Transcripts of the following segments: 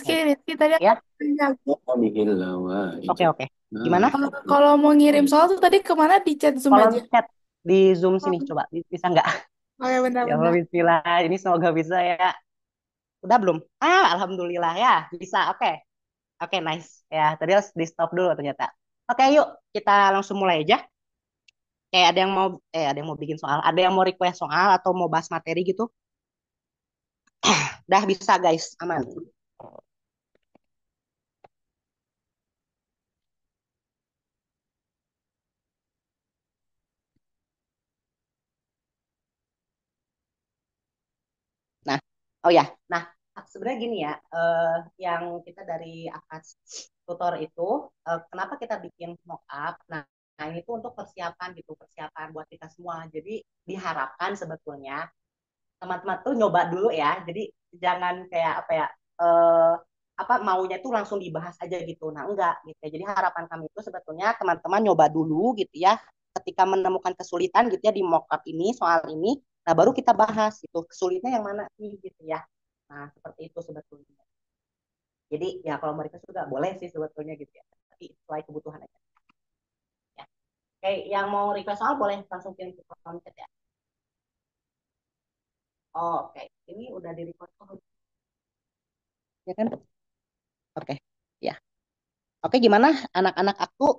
Rizky tadi aku Ya, tanya aku. oke oke. Gimana? Kalau mau ngirim soal tuh tadi kemana di chat Zoom Kalau aja? chat di Zoom Oh, sini, coba bisa nggak? oke Ya Allah, bentar-bentar. Bismillah. Ini semoga bisa ya. Udah belum? Alhamdulillah ya. Bisa. Oke. Oke, nice. Ya, tadi harus di stop dulu ternyata. Oke, yuk kita langsung mulai aja. Ada yang mau bikin soal, ada yang mau request soal atau mau bahas materi gitu. Udah bisa guys, aman. Nah, oh ya, nah sebenarnya gini ya, yang kita dari Akas tutor itu, kenapa kita bikin mock up? Nah, ini tuh untuk persiapan gitu, persiapan buat kita semua. Jadi diharapkan sebetulnya teman-teman tuh nyoba dulu ya. Jadi jangan kayak apa ya, eh, apa maunya tuh langsung dibahas aja gitu. Nah, enggak gitu ya. Jadi harapan kami itu sebetulnya teman-teman nyoba dulu gitu ya. Ketika menemukan kesulitan gitu ya di mockup ini soal ini, nah baru kita bahas gitu. Kesulitannya yang mana sih gitu ya. Nah, seperti itu sebetulnya. Jadi ya kalau mereka juga boleh sih sebetulnya gitu ya. Tapi sesuai kebutuhan aja. Ya. Kayak yang mau request soal boleh langsung kirim ke kolom chat ya. Oh, oke. Ini udah di record ya kan? Oke. Ya. Oke, gimana anak-anak aku?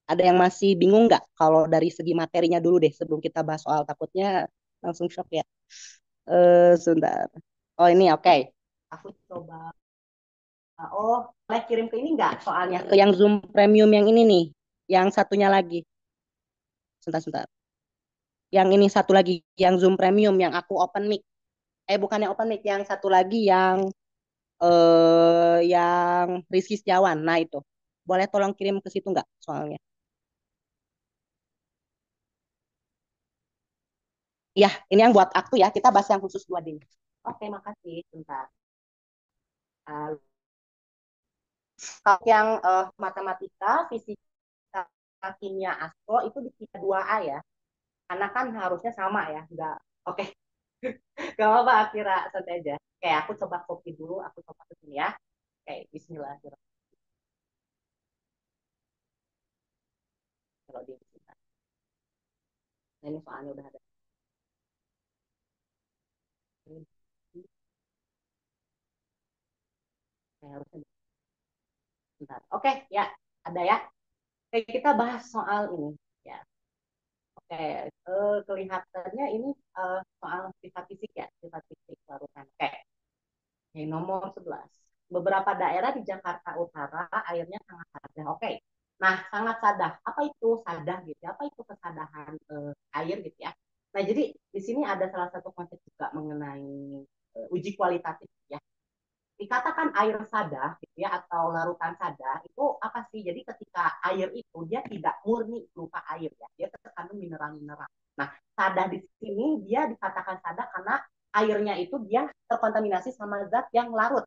Ada yang masih bingung nggak? Kalau dari segi materinya dulu deh, sebelum kita bahas soal takutnya langsung shock ya. Sebentar. Oh ini oke. Aku coba. Oh, boleh kirim ke ini nggak soalnya? Ke yang Zoom Premium yang ini nih. Yang satunya lagi. Sebentar, sebentar. Yang ini satu lagi, yang Zoom Premium yang aku open mic. Bukan yang open mic, yang satu lagi yang Rizky Setiawan. Nah itu. Boleh tolong kirim ke situ nggak soalnya? Ya, ini yang buat aku ya. Kita bahas yang khusus 2D. Oke, makasih. Bentar. Uh, Kalau yang matematika, fisika, kimia, astro itu di kita 2A ya. Karena kan harusnya sama ya. Enggak. Oke, gak apa-apa. Kira santai aja. Kayak aku coba copy dulu. Aku coba ke sini ya. Kayak Bismillahirrahmanirrahim. Kalau di sini. Nah, ini soalnya udah ada. Kayak harusnya. Bentar. Oke, ya. Ada ya. Oke, kita bahas soal ini. Ya. Oke, kelihatannya ini soal sifat fisik ya, sifat fisik larutan. Oke, yang nomor 11. Beberapa daerah di Jakarta Utara airnya sangat sadah. Oke, nah sangat sadah. Apa itu sadah gitu ya? Apa itu kesadahan air gitu ya? Nah, jadi di sini ada salah satu konsep juga mengenai uji kualitatif ya. Dikatakan air sada gitu ya atau larutan sada itu apa sih? Jadi ketika air itu dia tidak murni berupa air ya, dia terkandung mineral-mineral. Nah, sada di sini dia dikatakan sada karena airnya itu dia terkontaminasi sama zat yang larut.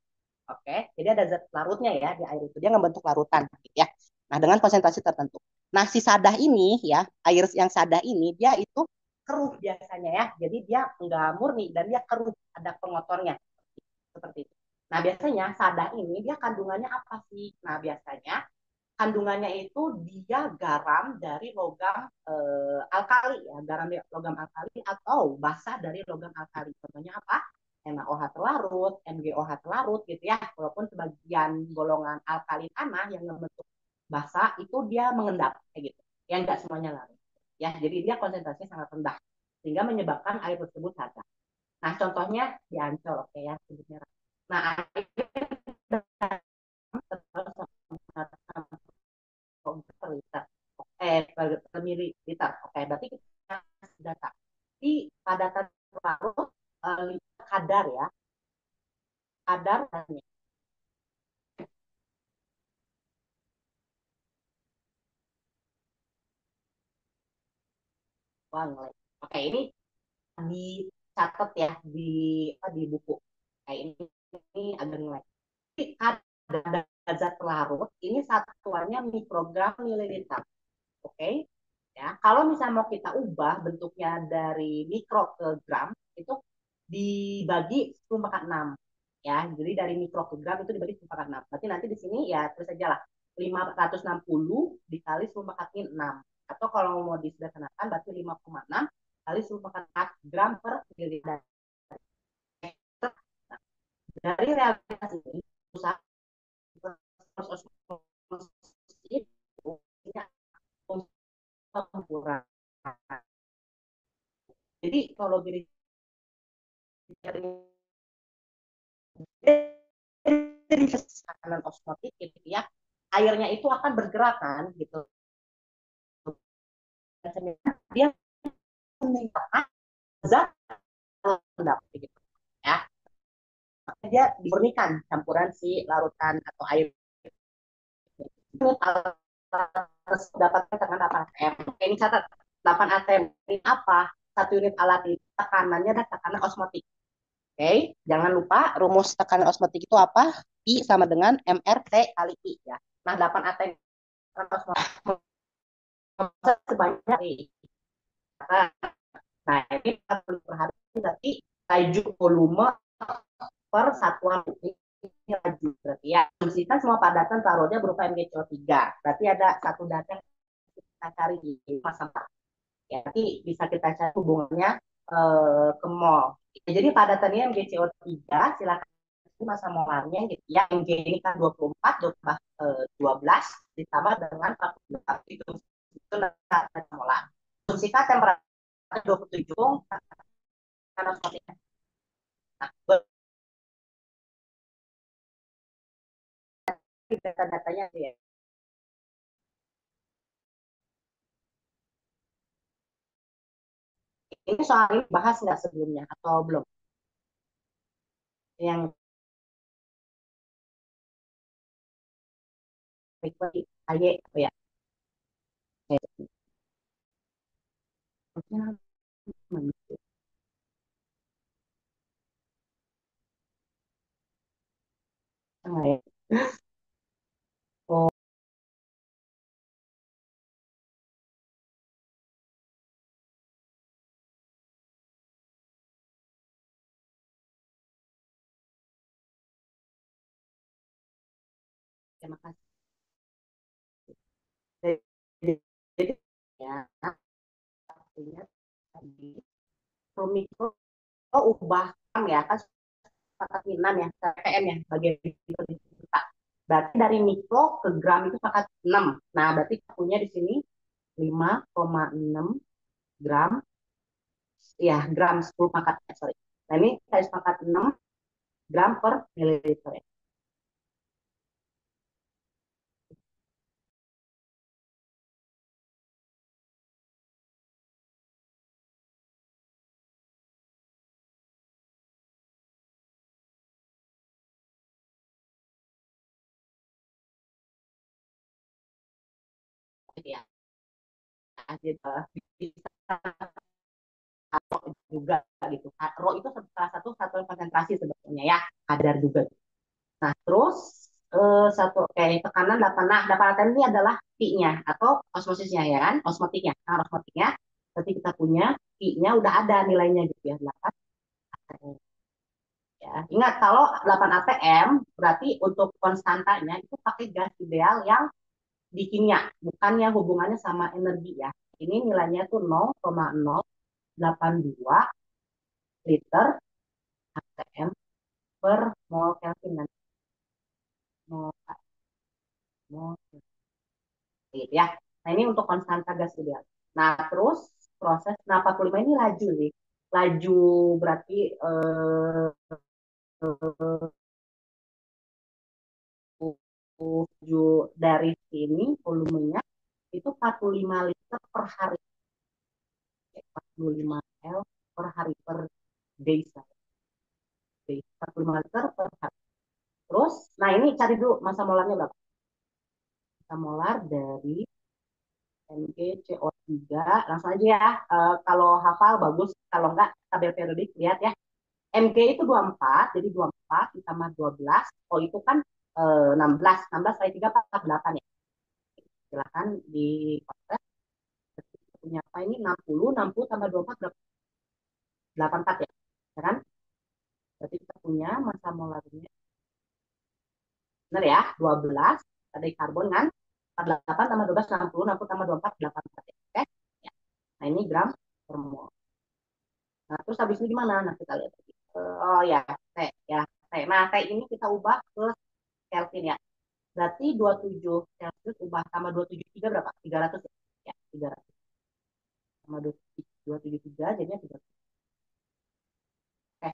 Oke, jadi ada zat larutnya ya di air itu dia membentuk larutan gitu ya. Nah, dengan konsentrasi tertentu. Nah, si sadah ini ya, air yang sadah ini dia itu keruh biasanya ya. Jadi dia enggak murni dan dia keruh, ada pengotornya seperti itu. Nah, biasanya sada ini dia kandungannya apa sih? Nah, biasanya kandungannya itu dia garam dari logam alkali ya, garam dari logam alkali atau basa dari logam alkali. Contohnya apa? NaOH terlarut, MgOH terlarut gitu ya. Walaupun sebagian golongan alkali tanah yang membentuk basa itu dia mengendap kayak gitu. Yang enggak semuanya larut. Ya, jadi dia konsentrasinya sangat rendah sehingga menyebabkan air tersebut sadar. Nah, contohnya di Ancol, oke ya, sebutnya. Nah, air per liter, per mililiter. Oke, berarti kita data. Di padatan larut kadar ya, kadar uang. Oke, ini dicatat ya di buku. Kayak ini agak ngelek. Kadar zat larut ini satuannya mikrogram mililiter. Oke, ya. Kalau misalnya mau kita ubah bentuknya dari mikro ke gram, itu dibagi 10/6 ya. Jadi dari mikro ke gram itu dibagi 10/6. Berarti nanti di sini ya terus aja lah 560 dikali 10/6. Atau kalau mau disederhanakan berarti 5,6 kali 10/4 gram per mililiter. Dari realitas ini usaha itu kurang. Jadi kalau dari tekanan osmotik gitu ya, airnya itu akan bergerakan gitu. Dia meningkatkan zat rendah gitu ya. Makanya dia dimurnikan campuran si larutan atau air dapatkan dengan 8 atm. Ini catat 8 atm ini apa? Satu unit alat ini tekanannya adalah tekanan osmotik. Oke, jangan lupa rumus tekanan osmotik itu apa? I sama dengan MRT kali I ya. Nah, 8 atm osmotik sebanyak I. Nah, ini kita perlu perhatikan berarti laju volume per satuan ini laju berarti ya. Asumsikan semua padatan taruhnya berupa MgCO3. Berarti ada satu data yang kita cari di masa ya, nanti bisa kita cari hubungannya ke mol. Jadi padatannya MgCO3 silakan masa molarnya gitu ya. Mg ini kan 24 12 ditambah dengan 48 itu masa molar. Asumsikan temperatur 27 karena nah, data-datanya ya. Ini soal ini bahas nggak sebelumnya atau belum? Yang frequency AY apa ya? Oh, terima kasih. Jadi ya, artinya tadi mikro ubah ya kan 6 ya, ppm ya, bagian kita. Berarti dari mikro ke gram itu 6. Nah, berarti kita punya di sini 5,6 gram, ya gram 10 pangkat, sorry. Nah, ini saya sepakat 6 gram per mililiter ya. Ya, bisa juga gitu. Rho itu salah satu satuan konsentrasi sebetulnya ya, kadar juga. Nah, terus satu kayak tekanan 8. Nah, 8 atm ini adalah P-nya atau osmosisnya ya kan, osmotiknya. Nah, osmotiknya berarti kita punya P-nya udah ada nilainya gitu ya, 8 atm. Ya, ingat kalau 8 atm berarti untuk konstantanya itu pakai gas ideal yang di kimia, bukan yang hubungannya sama energi ya. Ini nilainya tuh 0,082 liter atm per mol Kelvin dan mol gitu ya. Nah, ini untuk konstanta gas ideal. Nah, terus proses nah 45 ini laju nih. Laju berarti dari sini volumenya itu 45 liter per hari. 45 L per hari per day. 45 liter per hari. Terus, nah ini cari dulu masa molarnya berapa? Masa molar dari MgCO3 langsung aja ya. Kalau hafal bagus, kalau enggak tabel periodik lihat ya. Mg itu 24, jadi 24 ditambah 12. Oh itu kan 16. 16 kali 3 48 ya. Silakan di proses. Punya apa ini 60 tambah 24 berapa? 84 ya. Ya kan? karbonnya, massa molarnya. Benar ya, 12 tadi karbon kan. 48 tambah 12, 60, 60 tambah 24, 84. Oke. Ya. Nah, ini gram per mol. Nah, terus habis ini gimana? Nah, kita lihat lagi. Oh ya, T ya. T. Nah, T ini kita ubah ke Kelvin ya. Berarti 27 Celcius ubah sama 273 berapa? 300 ya? Ya, 300 sama 273 jadinya 300. Oke.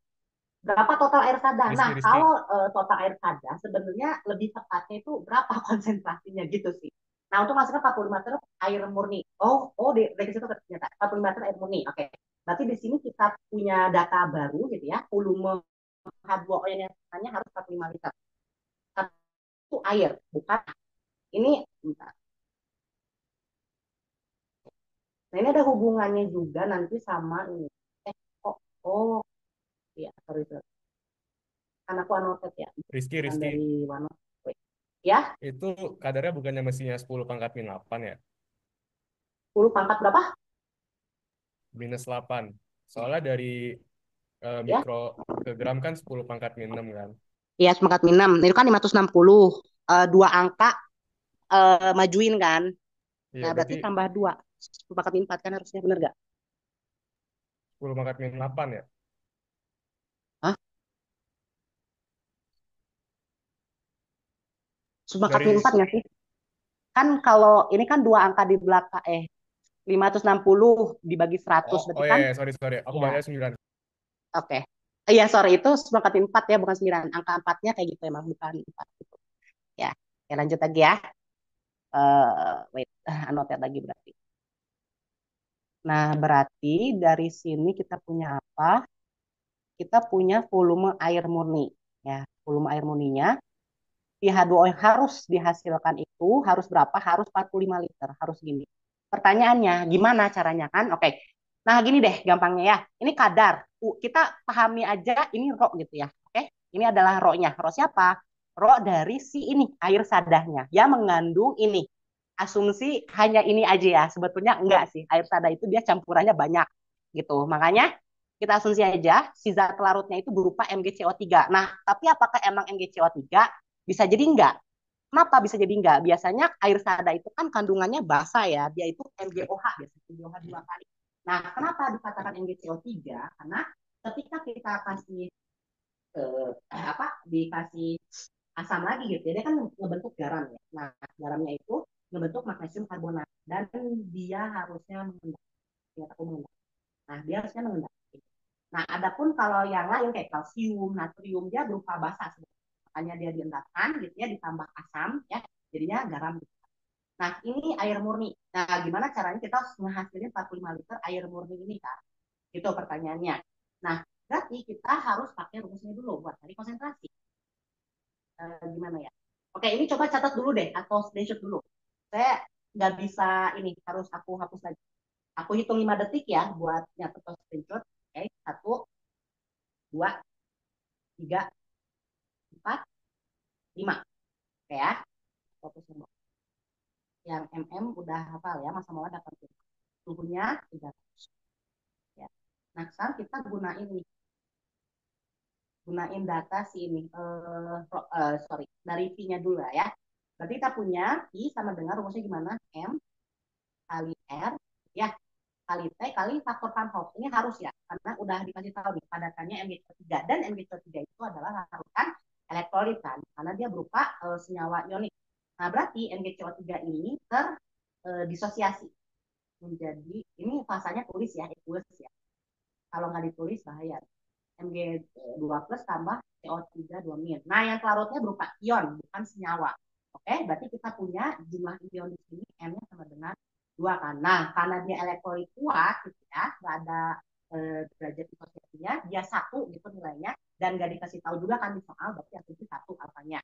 Berapa total air sada? Nah, Rizky, Rizky. kalau total air sada sebenarnya lebih tepatnya itu berapa konsentrasinya gitu sih. Nah, untuk menghasilkan 45 liter air murni. Dari situ ternyata 45 liter air murni. Oke. Berarti di sini kita punya data baru gitu ya. Volume H2O yang hanya harus 45 liter. Itu air, bukan ini. Bentar. Nah, ini ada hubungannya juga nanti sama ini. Eh, oh, oh, iya, sorry, sorry. Karena aku anotet ya, Rizky, bukan Rizky. dari OneNote. Ya, Itu kadarnya bukannya mestinya 10 pangkat min 8 ya? 10 pangkat berapa? Minus 8. Soalnya dari Ya, mikro ke gram kan 10 pangkat min 6 kan? ya semangat minum. Itu kan 560. Dua angka majuin kan. Iya, Nah, berarti berarti tambah dua. Pangkat 4 kan harusnya, bener gak? 10 pangkat min 8 ya? Hah? Pangkat Dari, 4 nggak sih? Kan kalau ini kan dua angka di belakang, 560 dibagi 100. oh, Berarti oh ya, kan, ya, sorry, sorry. Aku ya, baca 9. oke. Iya, sorry, itu sepakat 4 ya, bukan 9. Angka 4-nya kayak gitu emang, bukan 4 gitu. Ya, oke, lanjut lagi ya. Wait, anotet lagi berarti. Nah, berarti dari sini kita punya apa? Kita punya volume air murni. Ya, volume air murninya di H2O yang harus dihasilkan itu harus berapa? Harus 45 liter, harus gini. Pertanyaannya, gimana caranya kan? Oke. Nah, gini deh gampangnya ya. Ini kadar. Kita pahami aja ini rho gitu ya. Oke. Ini adalah rho-nya. Rho siapa? Rho dari si ini, air sadahnya. Yang mengandung ini. Asumsi hanya ini aja ya. Sebetulnya enggak sih. Air sadah itu dia campurannya banyak gitu. Makanya kita asumsi aja si zat larutnya itu berupa MgCO3. Nah, tapi apakah emang MgCO3? Bisa jadi enggak. Kenapa bisa jadi enggak? Biasanya air sada itu kan kandungannya basa ya, dia itu MgOH biasanya, MgOH dua kali. Nah, kenapa dikatakan MgCO3? Karena ketika kita kasih dikasih asam lagi gitu, ya, dia kan ngebentuk garam ya. Nah, garamnya itu ngebentuk magnesium karbonat dan dia harusnya mengendap. Ya, aku mengendap. Nah, dia harusnya mengendap. Nah, adapun kalau yang lain kayak kalsium, natrium, dia berupa basa sebenarnya. Makanya dia diendapkan gitu ya, ditambah asam ya, jadinya garam. Nah, ini air murni. Nah, gimana caranya kita harus menghasilkan 45 liter air murni ini, Kak? Itu pertanyaannya. Nah, berarti kita harus pakai rumusnya dulu buat cari konsentrasi. Gimana ya? Oke, ini coba catat dulu deh, atau screenshot dulu. Saya nggak bisa ini, harus aku hapus lagi. Aku hitung 5 detik ya buat nyatet atau screenshot. Oke, 1, 2, 3, 4, 5. Oke ya, fokus semua. Yang MM udah hafal ya, masa mula dapat suhunya 300. Ya. Nah, sekarang kita gunain data si ini, sorry, dari V-nya dulu lah ya. Berarti kita punya I sama dengan rumusnya gimana? M kali R, ya, kali T kali faktor Van Hoff. Ini harus ya, karena udah dikasih tahu nih, padatannya MgCO3. Dan MgCO3 itu adalah larutan elektrolit kan, karena dia berupa senyawa ionik. Nah, berarti MgCO3 ini terdisosiasi menjadi, ini fasanya tulis ya, aqueous ya. Kalau nggak ditulis bahaya. Mg2 plus tambah CO3 2 min. Nah, yang larutnya berupa ion, bukan senyawa. Oke, berarti kita punya jumlah ion di sini M-nya sama dengan 2 kan. Nah, karena dia elektrolit kuat gitu ya, nggak ada derajat disosiasinya, dia satu gitu nilainya, dan nggak dikasih tahu juga kan di soal, berarti asumsi satu alfanya.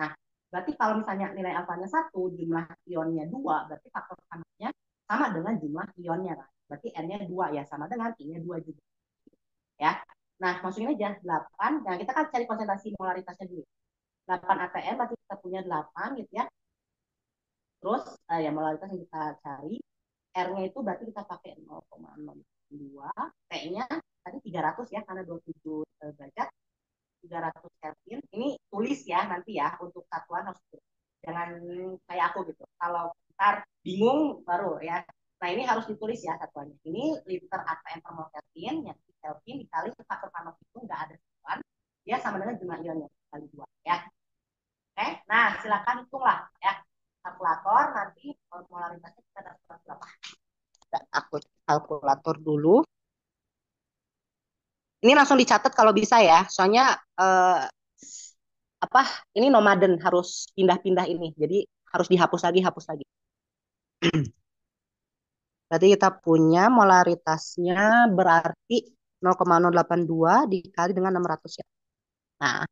Nah, berarti kalau misalnya nilai alfanya satu, jumlah ionnya 2, berarti faktor tekanan sama dengan jumlah ionnya kan. Berarti N-nya 2 ya, sama dengan I-nya 2 juga. Ya. Nah, masukin aja 8. Nah, kita kan cari konsentrasi molaritasnya dulu. 8 ATM berarti kita punya 8 gitu ya. Terus ya molaritas yang kita cari, R-nya itu berarti kita pakai 0,02, T-nya tadi 300 ya karena 27 derajat. ya untuk satuan harus ditulis. Jangan kayak aku gitu. Kalau ntar bingung baru ya. Nah ini harus ditulis ya satuannya. Ini liter atm per mol Kelvin yang Kelvin dikali faktor Pareto itu nggak ada satuan. Dia sama dengan jumlah ionnya kali 2 ya. Oke, nah silakan hitunglah ya. Kalkulator nanti molaritasnya kita dapat berapa? Aku kalkulator dulu. Ini langsung dicatat kalau bisa ya. Soalnya apa? Ini nomaden harus pindah-pindah ini. Jadi harus dihapus lagi, hapus lagi. Berarti kita punya molaritasnya berarti 0,082 dikali dengan 600 ya. Nah,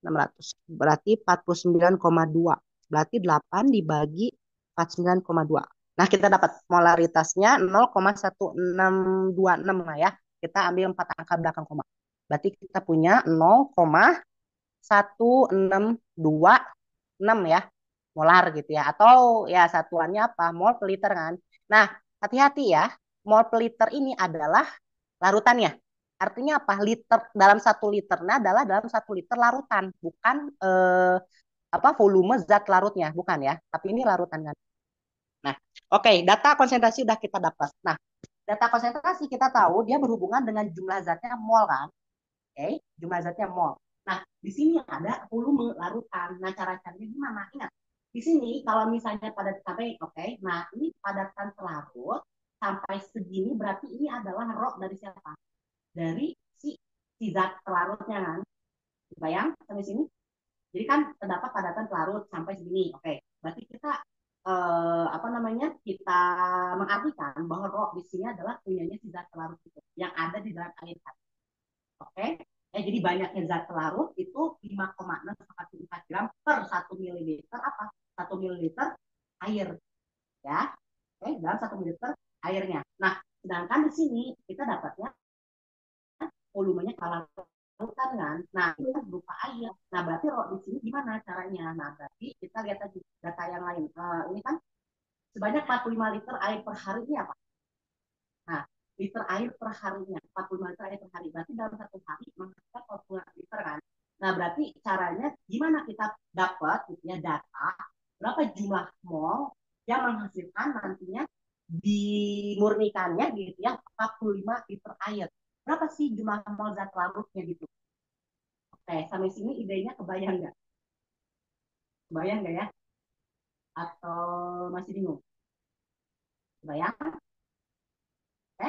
600 berarti 49,2. Berarti 8 dibagi 49,2. Nah, kita dapat molaritasnya 0,1626 lah ya. Kita ambil 4 angka belakang koma. Berarti kita punya 0,1626 ya. Molar gitu ya. Atau ya satuannya apa? Mol per liter kan. Nah, hati-hati ya. Mol per liter ini adalah larutannya. Artinya apa? Liter dalam 1 liternya adalah dalam 1 liter larutan, bukan apa volume zat larutnya, bukan ya. Tapi ini larutan kan. Nah, oke, data konsentrasi udah kita dapat. Nah, data konsentrasi kita tahu dia berhubungan dengan jumlah zatnya mol kan. Oke, jumlah zatnya mol. Nah, di sini ada volume larutan. Nah, cara caranya gimana? Ingat, di sini kalau misalnya padat sampai oke, nah ini padatan larut sampai segini berarti ini adalah rho dari siapa? Dari si zat pelarutnya kan. Bayang sampai sini? Jadi kan terdapat padatan pelarut sampai segini. Oke, berarti kita apa namanya? Kita mengartikan bahwa rho di sini adalah punyanya si zat pelarut itu yang ada di dalam air tadi. Oke. Ya, jadi banyaknya zat pelarut itu 5,614 gram per 1 mililiter apa? 1 mililiter air ya. Oke, dalam 1 mililiter airnya. Nah, sedangkan di sini kita dapatnya volumenya kalau lautan kan. Nah, itu kan berupa air. Nah, berarti rho di sini gimana caranya? Nah, berarti kita lihat lagi data yang lain. Ini kan sebanyak 45 liter air per hari ini apa? Nah, liter air per harinya, 45 liter air per hari. Berarti dalam 1 hari menghasilkan 45 liter kan. Nah, berarti caranya gimana kita dapat gitu ya data berapa jumlah mol yang menghasilkan nantinya dimurnikannya gitu ya 45 liter air. Berapa sih jumlah mol zat larutnya gitu? Oke, sampai sini idenya kebayang nggak? Kebayang nggak ya? Atau masih bingung? Kebayang? Oke,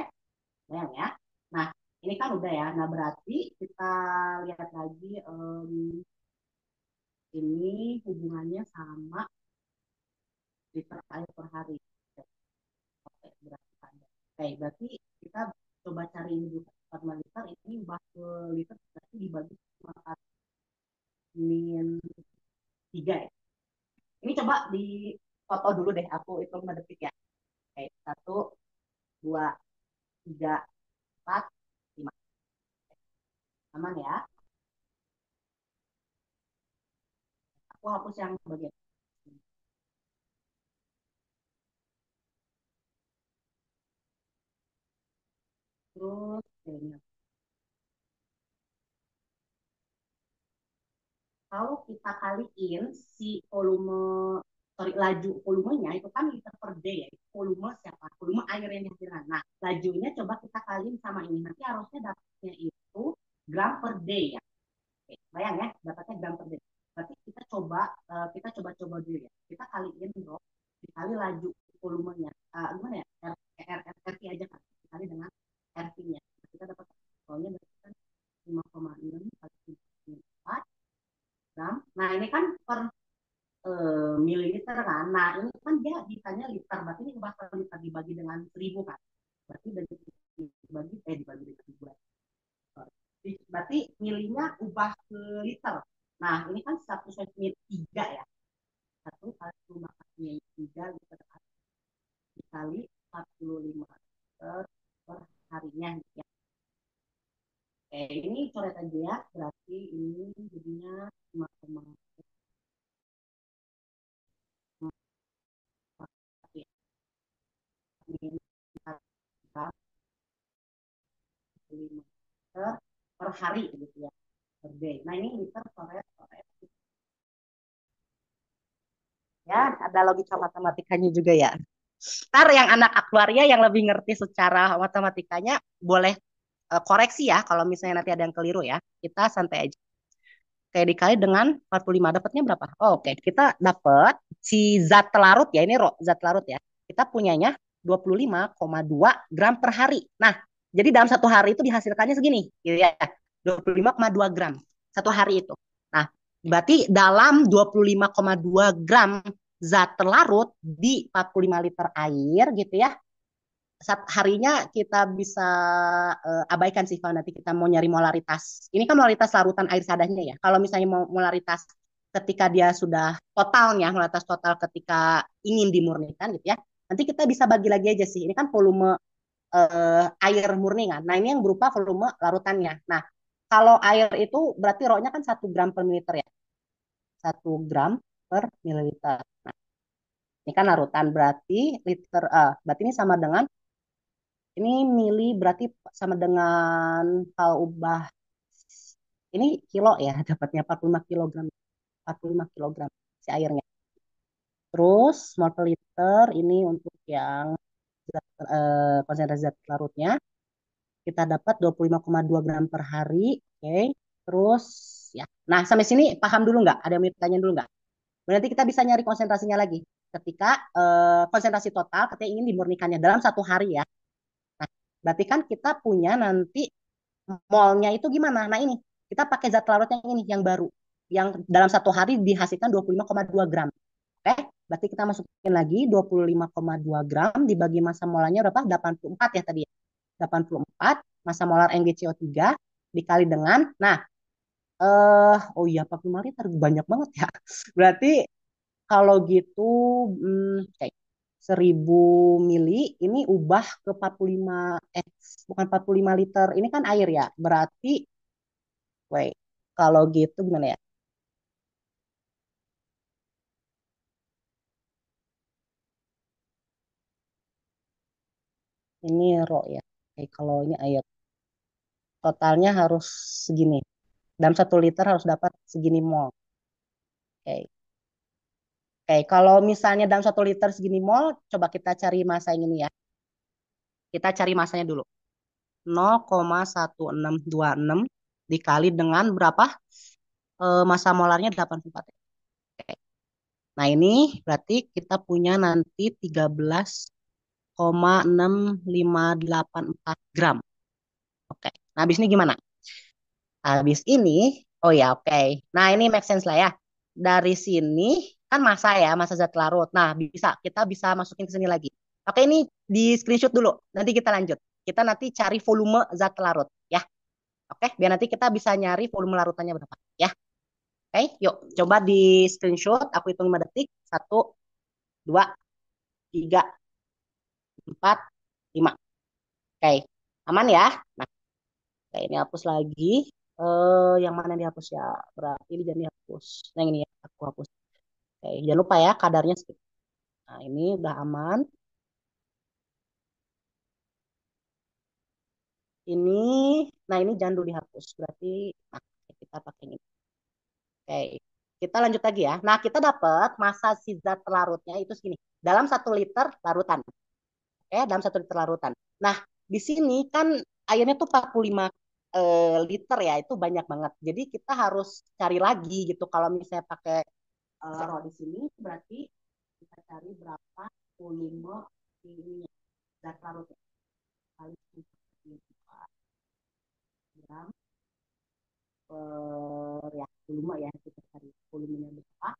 kebayang ya. Nah, ini kan udah ya. Nah, berarti kita lihat lagi ini hubungannya sama liter air per hari. Oke, berarti ada. Oke, berarti kita coba cari ini dulu. 45 liter ini ubah ke liter berarti dibagi 4 min 3 ya. Ini coba di foto dulu deh. Aku hitung 5 detik ya. Oke, 1, 2, 3, 4, 5. Aman ya. Aku hapus yang bagian. Terus, kalau kita kaliin si volume, sorry, laju volumenya itu kan liter per day ya. Volume siapa? Volume air yang dihasilkan. Nah, lajunya coba kita kaliin sama ini. Nanti harusnya dapatnya itu gram per day ya. Oke, bayang ya, dapatnya gram per day. Berarti kita coba-coba dulu ya. Kita kaliin bro, dikali laju volumenya. Gimana ya? RT aja kan. Dikali dengan RT-nya. Kita dapat soalnya berarti kan 5,6 kali 4 gram. Nah, ini kan per mililiter kan. Nah, ini kan dia ditanya liter. Berarti ini ubah per liter dibagi dengan 1.000 kan. Berarti dibagi dengan 1.000. Berarti milinya ubah ke liter. Nah, ini kan 1 cm 3 ya. 1 kali 5 kali 3 liter dikali 45 liter per harinya. Ya. Oke, ini coret aja ya. Berarti ini jadinya 5,4 liter per hari gitu ya. Per day. Nah, ini liter coret Ya, ada logika matematikanya juga ya. Ntar yang anak aktuaria yang lebih ngerti secara matematikanya boleh koreksi ya kalau misalnya nanti ada yang keliru ya. Kita santai aja. Kayak dikali dengan 45 dapatnya berapa? Oh, oke, kita dapat si zat larut ya, ini zat larut ya. Kita punyanya 25,2 gram per hari. Nah, jadi dalam satu hari itu dihasilkannya segini, gitu ya. 25,2 gram satu hari itu. Nah, berarti dalam 25,2 gram zat larut di 45 liter air gitu ya, harinya kita bisa abaikan sih kalau nanti kita mau nyari molaritas. Ini kan molaritas larutan air sadahnya ya. Kalau misalnya mau molaritas ketika dia sudah totalnya, molaritas total ketika ingin dimurnikan gitu ya. Nanti kita bisa bagi lagi aja sih. Ini kan volume air murni kan. Nah ini yang berupa volume larutannya. Nah kalau air itu berarti rho-nya kan 1 gram per mililiter ya. 1 gram per mililiter. Nah ini kan larutan berarti liter, berarti ini sama dengan ini mili berarti sama dengan hal ubah ini kilo ya dapatnya 45 kilogram 45 kilogram si airnya. Terus mol per liter ini untuk yang konsentrasi zat larutnya kita dapat 25,2 gram per hari. Oke. Terus ya. Nah, sampai sini paham dulu nggak? Ada yang mau tanya dulu nggak? Berarti kita bisa nyari konsentrasinya lagi. Ketika konsentrasi total ketika ingin dimurnikannya dalam satu hari ya. Nah, berarti kan kita punya nanti molnya itu gimana? Nah ini, kita pakai zat larut yang ini, yang baru. Yang dalam satu hari dihasilkan 25,2 gram. Oke, berarti kita masukin lagi 25,2 gram dibagi massa molanya berapa? 84 ya tadi ya. 84 massa molar NgCO3 dikali dengan, nah, oh iya 45 liter banyak banget ya. Berarti kalau gitu, kayak 1000 mili ini ubah ke 45, bukan 45 liter. Ini kan air ya. Berarti, wait, kalau gitu gimana ya? Ini ro ya. Oke, kalau ini air. Totalnya harus segini. Dalam 1 liter harus dapat segini mol. Oke. Oke, kalau misalnya dalam 1 liter segini mol, coba kita cari massa yang ini ya. Kita cari massanya dulu. 0,1626 dikali dengan berapa? Massa molarnya 84. Oke. Nah, ini berarti kita punya nanti 13,6584 gram. Oke. Nah, habis ini gimana? Habis ini, oh ya oke. Nah, ini make sense lah ya. Dari sini kan massa ya, massa zat larut. Nah, kita bisa masukin ke sini lagi. Oke, ini di screenshot dulu. Nanti kita lanjut. Kita nanti cari volume zat larut ya. Oke, biar nanti kita bisa nyari volume larutannya berapa ya. Oke, yuk coba di screenshot. Aku hitung 5 detik. 1, 2, 3, 4, 5. Oke, aman ya. Nah, oke, ini hapus lagi. Yang mana yang dihapus ya? Berarti ini jangan dihapus. Nah, yang ini ya, aku hapus. Oke, jangan lupa ya kadarnya skip. Nah, ini udah aman. Ini, nah ini jangan dulu dihapus. Berarti, nah, kita pakai ini. Oke, kita lanjut lagi ya. Nah, kita dapat massa si zat larutnya itu segini. Dalam 1 liter larutan. Oke, dalam 1 liter larutan. Nah, di sini kan airnya tuh 45 liter ya, itu banyak banget. Jadi kita harus cari lagi gitu. Kalau misalnya pakai roh di sini, berarti kita cari berapa volume ini zat larutnya. Kali 4 gram per ya volume ya, kita cari volumenya berapa.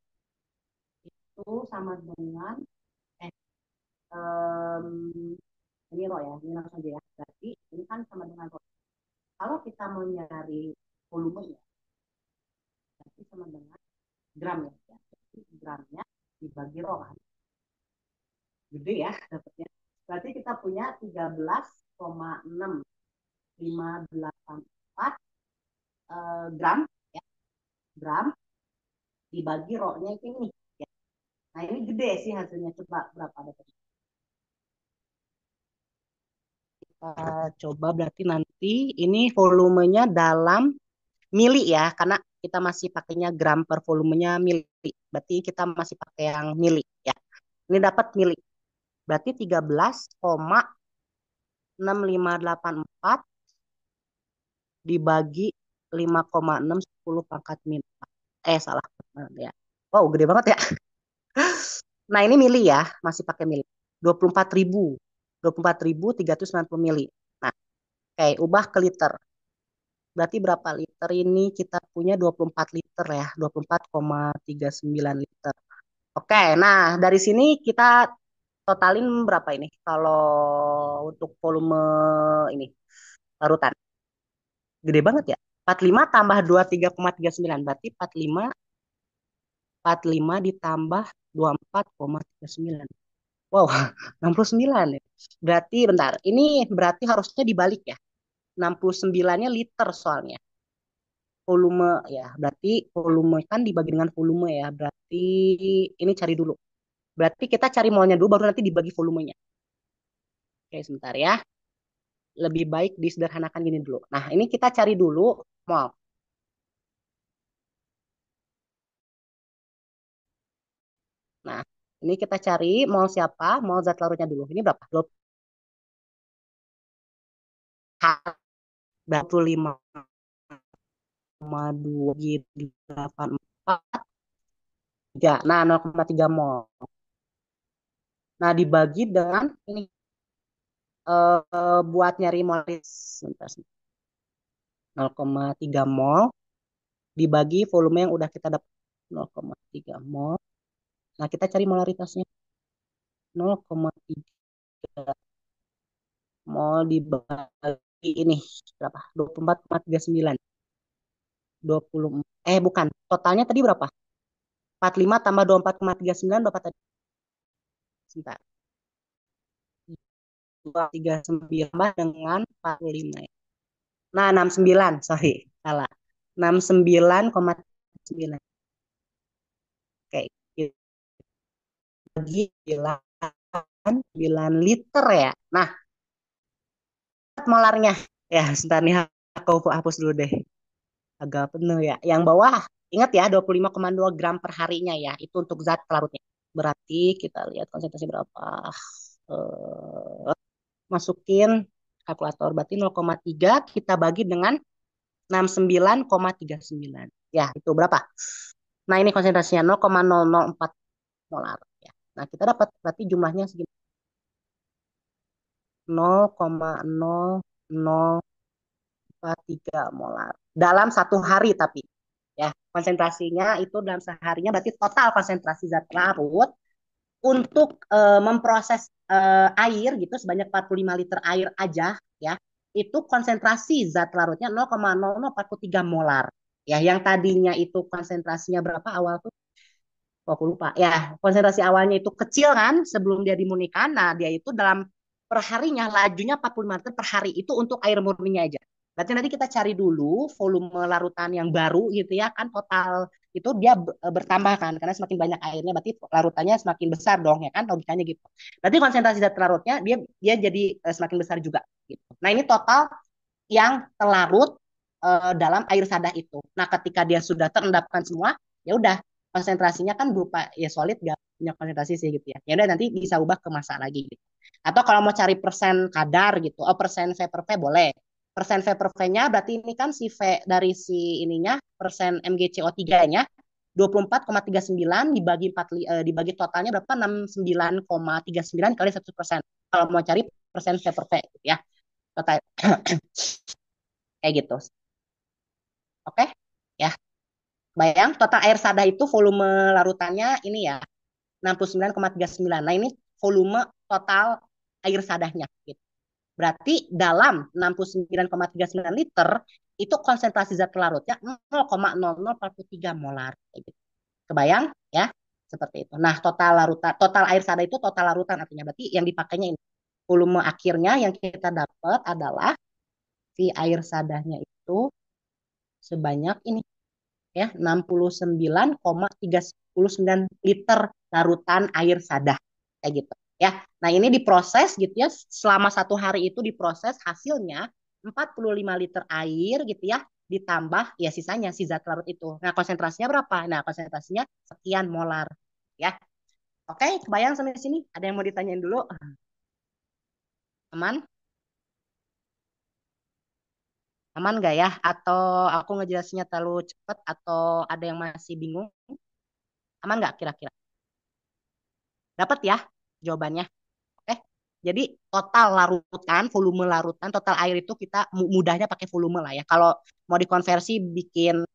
Itu sama dengan eh um, ini roh ya, ini langsung aja ya. Berarti ini kan sama dengan roh. Kalau kita mau nyari volumenya, berarti sama dengan gram ya. Jadi gramnya dibagi roh kan. Gede ya dapatnya. Berarti kita punya 13,6584 gram ya. Gram dibagi rohnya itu ini ya. Nah ini gede sih hasilnya. Coba berapa dapatnya? Kita coba berarti nanti ini volumenya dalam mili ya. Karena kita masih pakainya gram per volumenya mili. Berarti kita masih pakai yang mili ya. Ini dapat mili. Berarti 13,6584 dibagi 5,610 pangkat min. Salah. Ya. Wow, gede banget ya. Nah, ini mili ya, masih pakai mili. 24.000. 24.390 mili. Nah, oke, ubah ke liter. Berarti berapa liter ini? Kita punya 24 liter ya, 24,39 liter. Oke, nah dari sini kita totalin berapa ini? Kalau untuk volume ini, larutan. Gede banget ya. 45 tambah 23,39. Berarti 45 ditambah 24,39. Wow, 69 ya. Berarti bentar, ini berarti harusnya dibalik ya. 69-nya liter soalnya. Volume ya, berarti volume kan dibagi dengan volume ya. Berarti ini cari dulu. Berarti kita cari molnya dulu baru nanti dibagi volumenya. Oke, sebentar ya. Lebih baik disederhanakan gini dulu. Nah, ini kita cari dulu mol. Nah, ini kita cari mol siapa? Mol zat larutnya dulu. Ini berapa? 25,2 84. Nah, 0,3 mol. Nah, dibagi dengan ini buat nyari mol 0,3 mol dibagi volume yang udah kita dapat 0,3 mol. Nah, kita cari molaritasnya. 0,3 mol dibagi ini berapa? 24,39. 20 bukan. Totalnya tadi berapa? 45 tambah 24,39 berapa tadi? Sebentar. 239 tambah dengan 45. Nah, 69, sorry, salah. 69,9. Oke, bagi 9 liter ya. Nah, molarnya. Ya, sebentar nih aku hapus dulu deh. Agak penuh ya. Yang bawah, ingat ya, 25,2 gram per harinya ya. Itu untuk zat pelarutnya. Berarti kita lihat konsentrasi berapa. Masukin kalkulator. Berarti 0,3 kita bagi dengan 69,39. Ya, itu berapa? Nah, ini konsentrasinya 0,004 molar. Ya. Nah, kita dapat berarti jumlahnya segini. 0,0043 molar. Dalam satu hari tapi. Ya, konsentrasinya itu dalam seharinya berarti total konsentrasi zat larut untuk memproses air gitu sebanyak 45 liter air aja ya. Itu konsentrasi zat larutnya 0,0043 molar. Ya, yang tadinya itu konsentrasinya berapa awal tuh? Oh, aku lupa. Ya, konsentrasi awalnya itu kecil kan sebelum dia dimurnikan. Nah, dia itu dalam perharinya lajunya 45 liter per hari itu untuk air murninya aja. Berarti nanti kita cari dulu volume larutan yang baru gitu ya kan total itu dia bertambah kan karena semakin banyak airnya berarti larutannya semakin besar dong ya kan logikanya gitu. Berarti konsentrasi zat larutnya dia dia jadi semakin besar juga gitu. Nah, ini total yang terlarut dalam air sadah itu. Nah, ketika dia sudah terendapkan semua, ya udah konsentrasinya kan berupa ya solid gak punya konsentrasi sih gitu ya. Ya udah nanti bisa ubah ke massa lagi gitu. Atau kalau mau cari persen kadar gitu, persen V per V boleh. Persen V per V-nya berarti ini kan si V dari si ininya persen MgCO3-nya 24,39 dibagi 4 dibagi totalnya berapa 69,39 kali 100%. Kalau mau cari persen V per V gitu ya. Total kayak gitu. Oke? Ya. Bayang total air sadah itu volume larutannya ini ya 69,39. Nah, ini volume total air sadahnya gitu. Berarti dalam 69,39 liter itu konsentrasi zat larutnya 0,0043 molar gitu. Kebayang ya? Seperti itu. Nah, total larutan total air sadah itu total larutan artinya berarti yang dipakainya ini. Volume akhirnya yang kita dapat adalah si air sadahnya itu sebanyak ini ya 69,309 liter larutan air sadah kayak gitu ya. Nah, ini diproses gitu ya selama satu hari itu diproses hasilnya 45 liter air gitu ya ditambah ya sisanya si zat larut itu. Nah, konsentrasinya berapa? Nah, konsentrasinya sekian molar. Ya. Oke, kebayang sampai sini? Ada yang mau ditanyain dulu? Aman? Aman nggak ya? Atau aku ngejelasinnya terlalu cepat atau ada yang masih bingung? Aman nggak kira-kira? Dapat ya jawabannya? Oke. Jadi total larutan, volume larutan, total air itu kita mudahnya pakai volume lah ya. Kalau mau dikonversi bikin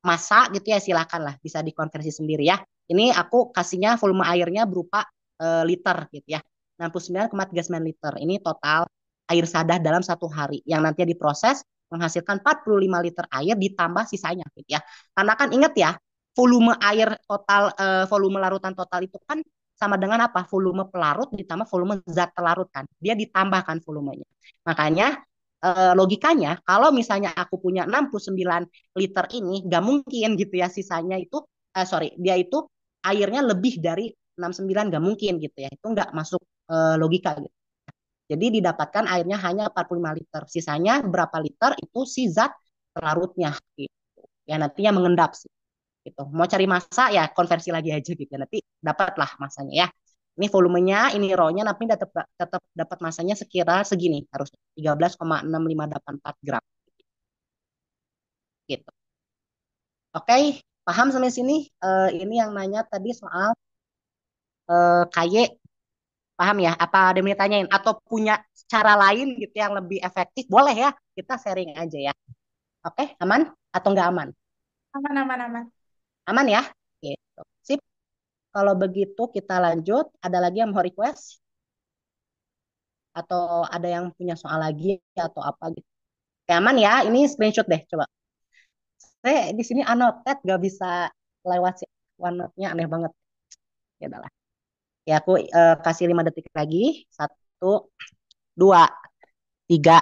massa gitu ya silakan lah bisa dikonversi sendiri ya. Ini aku kasihnya volume airnya berupa liter gitu ya. 69,39 liter. Ini total air sadah dalam satu hari yang nantinya diproses menghasilkan 45 liter air ditambah sisanya gitu ya. Karena kan ingat ya, volume air total volume larutan total itu kan sama dengan apa? Volume pelarut ditambah volume zat pelarut kan. Dia ditambahkan volumenya. Makanya logikanya kalau misalnya aku punya 69 liter ini nggak mungkin gitu ya sisanya itu sorry dia itu airnya lebih dari 69 nggak mungkin gitu ya itu nggak masuk logika gitu. Jadi didapatkan airnya hanya 45 liter sisanya berapa liter itu si zat larutnya gitu ya nantinya mengendap sih gitu mau cari massa ya konversi lagi aja gitu ya. Nanti dapatlah masanya ya ini volumenya ini rho-nya tapi tetap tetap dapat masanya sekira segini harus 13,6584 gram gitu. Oke, paham sampai sini? Ini yang nanya tadi soal KY, paham ya? Apa ada yang mau ditanyain? Atau punya cara lain gitu yang lebih efektif? Boleh ya, kita sharing aja ya. Oke, aman atau nggak aman? Aman, aman, aman. Aman ya? Gitu. Sip. Kalau begitu kita lanjut. Ada lagi yang mau request? Atau ada yang punya soal lagi atau apa gitu? Oke, aman ya? Ini screenshot deh, coba. Saya di sini annotate, nggak bisa lewat si OneNote-nya, aneh banget. Ya udahlah. Ya, aku kasih 5 detik lagi. Satu, dua, tiga,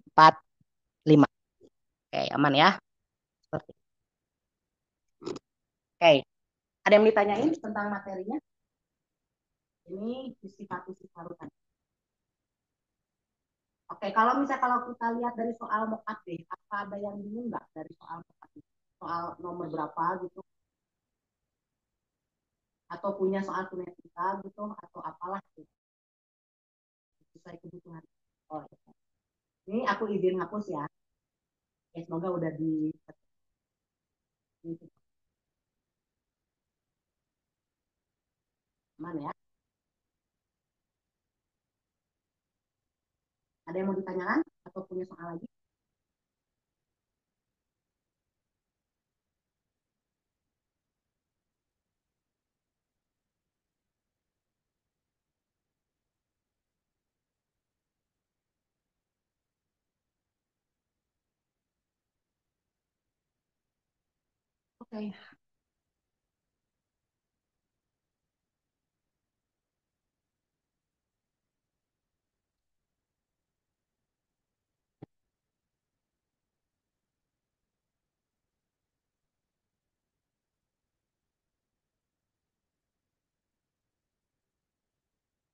empat, lima. Oke, aman ya. Seperti. Oke, ada yang ditanyain tentang materinya? Ini sifat-sifat parutan. Oke, kalau kita lihat dari soal mock-up deh, apa ada yang bingung nggak dari soal mock-up? Soal nomor berapa gitu? Atau punya soal kinetika gitu? Atau apalah gitu? Sesuai kebutuhan. Oh, ya. Ini aku izin hapus ya. Ya, semoga udah di aman ya. Ada yang mau ditanyakan atau punya soal lagi? Oke.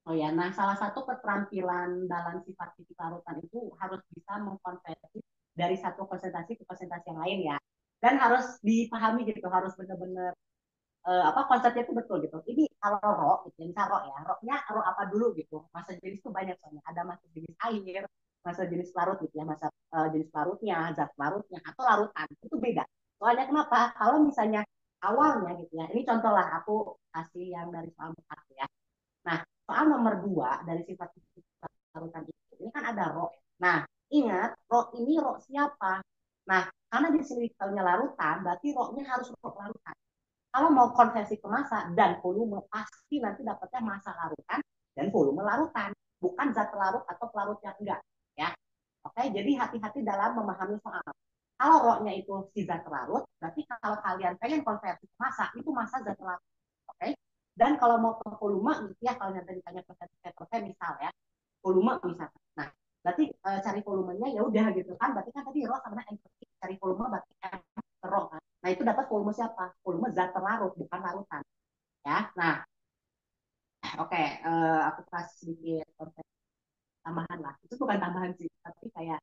Oh ya, nah salah satu keterampilan dalam sifat-sifat larutan itu harus bisa mengkonversi dari satu konsentrasi ke konsentrasi yang lain ya. Dan harus dipahami gitu, harus benar-benar apa konsepnya itu betul gitu. Ini kalau ro, gitu, misal ro ya, ro-nya ro apa dulu gitu. Masa jenis itu banyak soalnya. Ada masa jenis air, masa jenis larut gitu ya, masa jenis larutnya, zat larutnya, atau larutan itu beda. Soalnya kenapa? Kalau misalnya awalnya gitu ya, ini contoh lah aku kasih yang dari soal bekas ya. Nah, soal nomor 2 dari sifat-sifat larutan itu, ini kan ada ro. Nah, ingat, ro ini ro siapa? Nah, karena di sini diketahuinya larutan, berarti ro-nya harus ro larutan. Kalau mau konversi ke massa dan volume, pasti nanti dapatnya massa larutan dan volume larutan. Bukan zat larut atau pelarut yang enggak. Ya. Oke, jadi hati-hati dalam memahami soal. Kalau ro-nya itu si zat larut, berarti kalau kalian pengen konversi ke massa, itu massa zat larut. Oke. Dan kalau mau ke volume gitu ya, kalau nanti ditanya persen misal ya, volume misalkan. Nah, berarti cari volumenya ya udah gitu kan. Berarti kan tadi rho sama M cari volume berarti M rho kan. Nah, itu dapat volume siapa? Volume zat terlarut bukan larutan. Ya. Nah, oke, aku kasih sedikit tambahan lah. Itu bukan tambahan sih, tapi kayak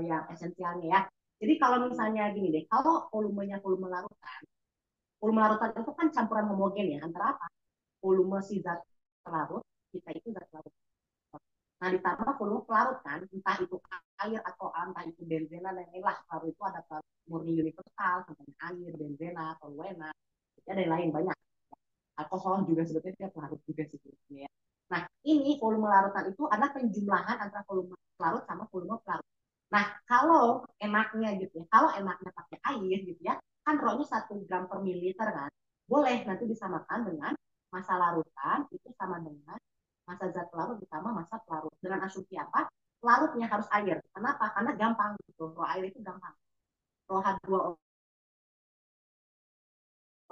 yang esensialnya ya. Jadi kalau misalnya gini deh, kalau volumenya volume larutan itu kan campuran homogen ya antara apa? Volume si zat larut, kita itu zat larut. Nah, ditambah volume pelarut kan, entah itu air atau entah itu benzena dan lain-lain lah. Pelarut itu ada pelarut murni universal, contohnya air, benzena, toluena, ada yang lain banyak. Alkohol juga sebetulnya pelarut juga sih ya. Nah, ini volume larutan itu adalah penjumlahan antara volume larut sama volume pelarut. Nah, kalau enaknya gitu ya, kalau enaknya pakai air gitu ya, kan rho-nya 1 gram per mililiter kan. Boleh nanti disamakan dengan massa larutan itu sama dengan massa zat pelarut ditambah massa pelarut. Dengan asumsi apa? Larutnya harus air. Kenapa? Karena gampang gitu. Rho air itu gampang. Rho H2O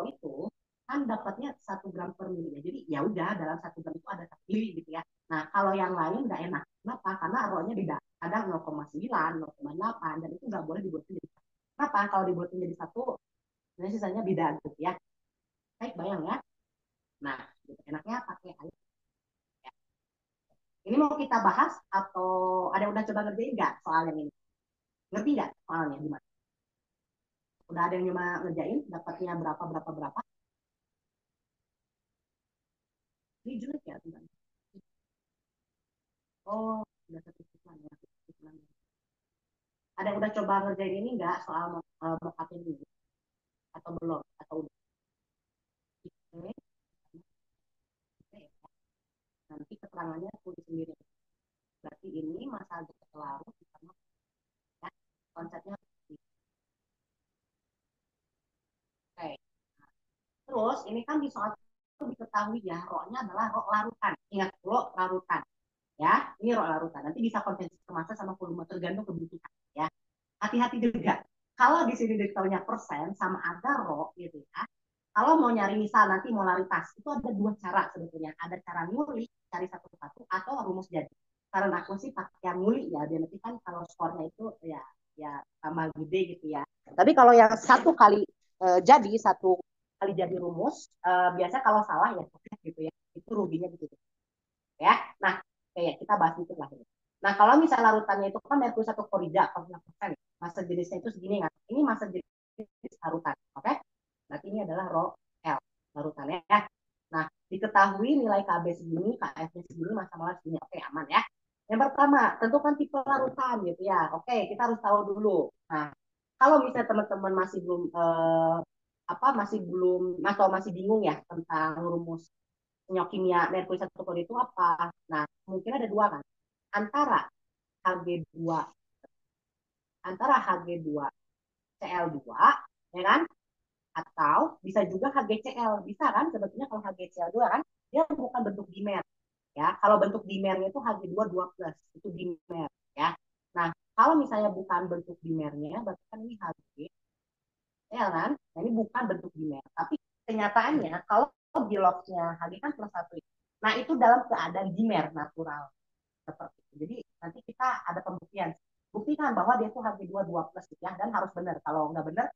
itu kan dapatnya 1 gram per mili. Jadi ya udah dalam 1 gram itu ada 1 mili gitu ya. Nah kalau yang lain nggak enak. Kenapa? Karena rohnya beda. Kadang 0,9, 0,8 dan itu nggak boleh dibuatin jadi satu. Kenapa? Kalau dibuatin jadi satu, ini sisanya beda gitu ya. Baik bayang ya. Nah gitu. Enaknya pakai air. Ya. Ini mau kita bahas atau ada yang udah coba ngerjain nggak soal yang ini? Ngerti nggak soalnya gimana? Udah ada yang nyoba ngerjain? Dapatnya berapa berapa berapa? Ini jelek ya teman. Oh, udah kepikiran ya. Kepikiran. Ada yang udah coba ngerjain ini nggak soal mockup ini atau belum atau udah? Oke, oke. Nanti keterangannya tulis sendiri. Berarti ini masa larut sama ya, konsepnya. Oke. Terus ini kan di soal itu diketahui ya, roknya adalah rok larutan. Ingat rok larutan. Ya, ini rok larutan. Nanti bisa konvensi massa sama volume tergantung kebutuhan ya. Hati-hati juga. Kalau di sini diketahuinya persen sama ada rho gitu ya. Kalau mau nyari misal nanti molaritas itu ada 2 cara sebetulnya. Ada cara ngulik cari satu-satu atau rumus jadi. Karena aku sih pakai yang ngulik ya. Biar nanti kan kalau skornya itu ya tambah gede gitu ya. Tapi kalau yang satu kali jadi satu kali jadi rumus biasa kalau salah ya gitu ya. Itu ruginya gitu ya. Nah, kayak kita bahas itu lah. Nah, kalau misal larutannya itu kan merkuri satu klorida 40%, masa jenisnya itu segini kan. Ini masa jenis larutan, oke? Okay? Berarti ini adalah rho L larutannya ya. Nah, diketahui nilai Kb segini, Kf segini, massa molar segini. Oke, aman ya. Yang pertama, tentukan tipe larutan gitu ya. Oke, kita harus tahu dulu. Nah, kalau misalnya teman-teman masih belum masih belum atau masih bingung ya tentang rumus senyawa kimia merkuri satu klorida itu apa? Nah, mungkin ada dua kan. Antara Hg2 antara Hg2 Cl2 ya kan? Atau bisa juga HgCl. Bisa kan sebetulnya kalau HgCl2 kan dia bukan bentuk dimer ya. Kalau bentuk dimernya itu Hg2 2 plus itu dimer ya. Nah, kalau misalnya bukan bentuk dimernya berarti kan ini Hg ya kan? Nah, ini bukan bentuk dimer. Tapi kenyataannya kalau bilognya Hg kan plus satu. Nah, itu dalam keadaan dimer natural seperti itu. Jadi nanti kita ada pembuktian. Buktikan bahwa dia itu Hg2 2 plus gitu ya dan harus benar. Kalau nggak benar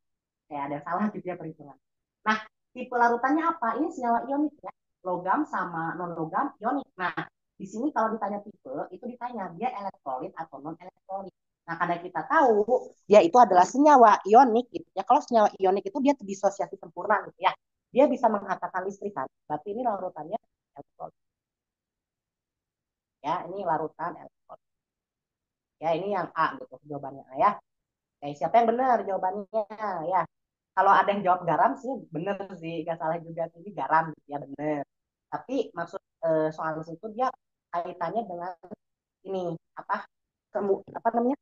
kayak ada salah gitu ya perhitungan. Nah, tipe larutannya apa? Ini senyawa ionik ya. Logam sama non logam ionik. Nah, di sini kalau ditanya tipe itu ditanya dia elektrolit atau non elektrolit. Nah, karena kita tahu dia itu adalah senyawa ionik gitu ya. Kalau senyawa ionik itu dia disosiasi sempurna gitu ya. Dia bisa menghantarkan listrik kan. Berarti ini larutannya elektrolit. Ya, ini larutan elektrolit. Ya, ini yang A gitu jawabannya ya. Oke, siapa yang benar jawabannya ya? Kalau ada yang jawab garam sih bener sih, gak salah juga sih ini garam gitu ya bener. Tapi maksud soal itu dia kaitannya dengan ini apa apa namanya?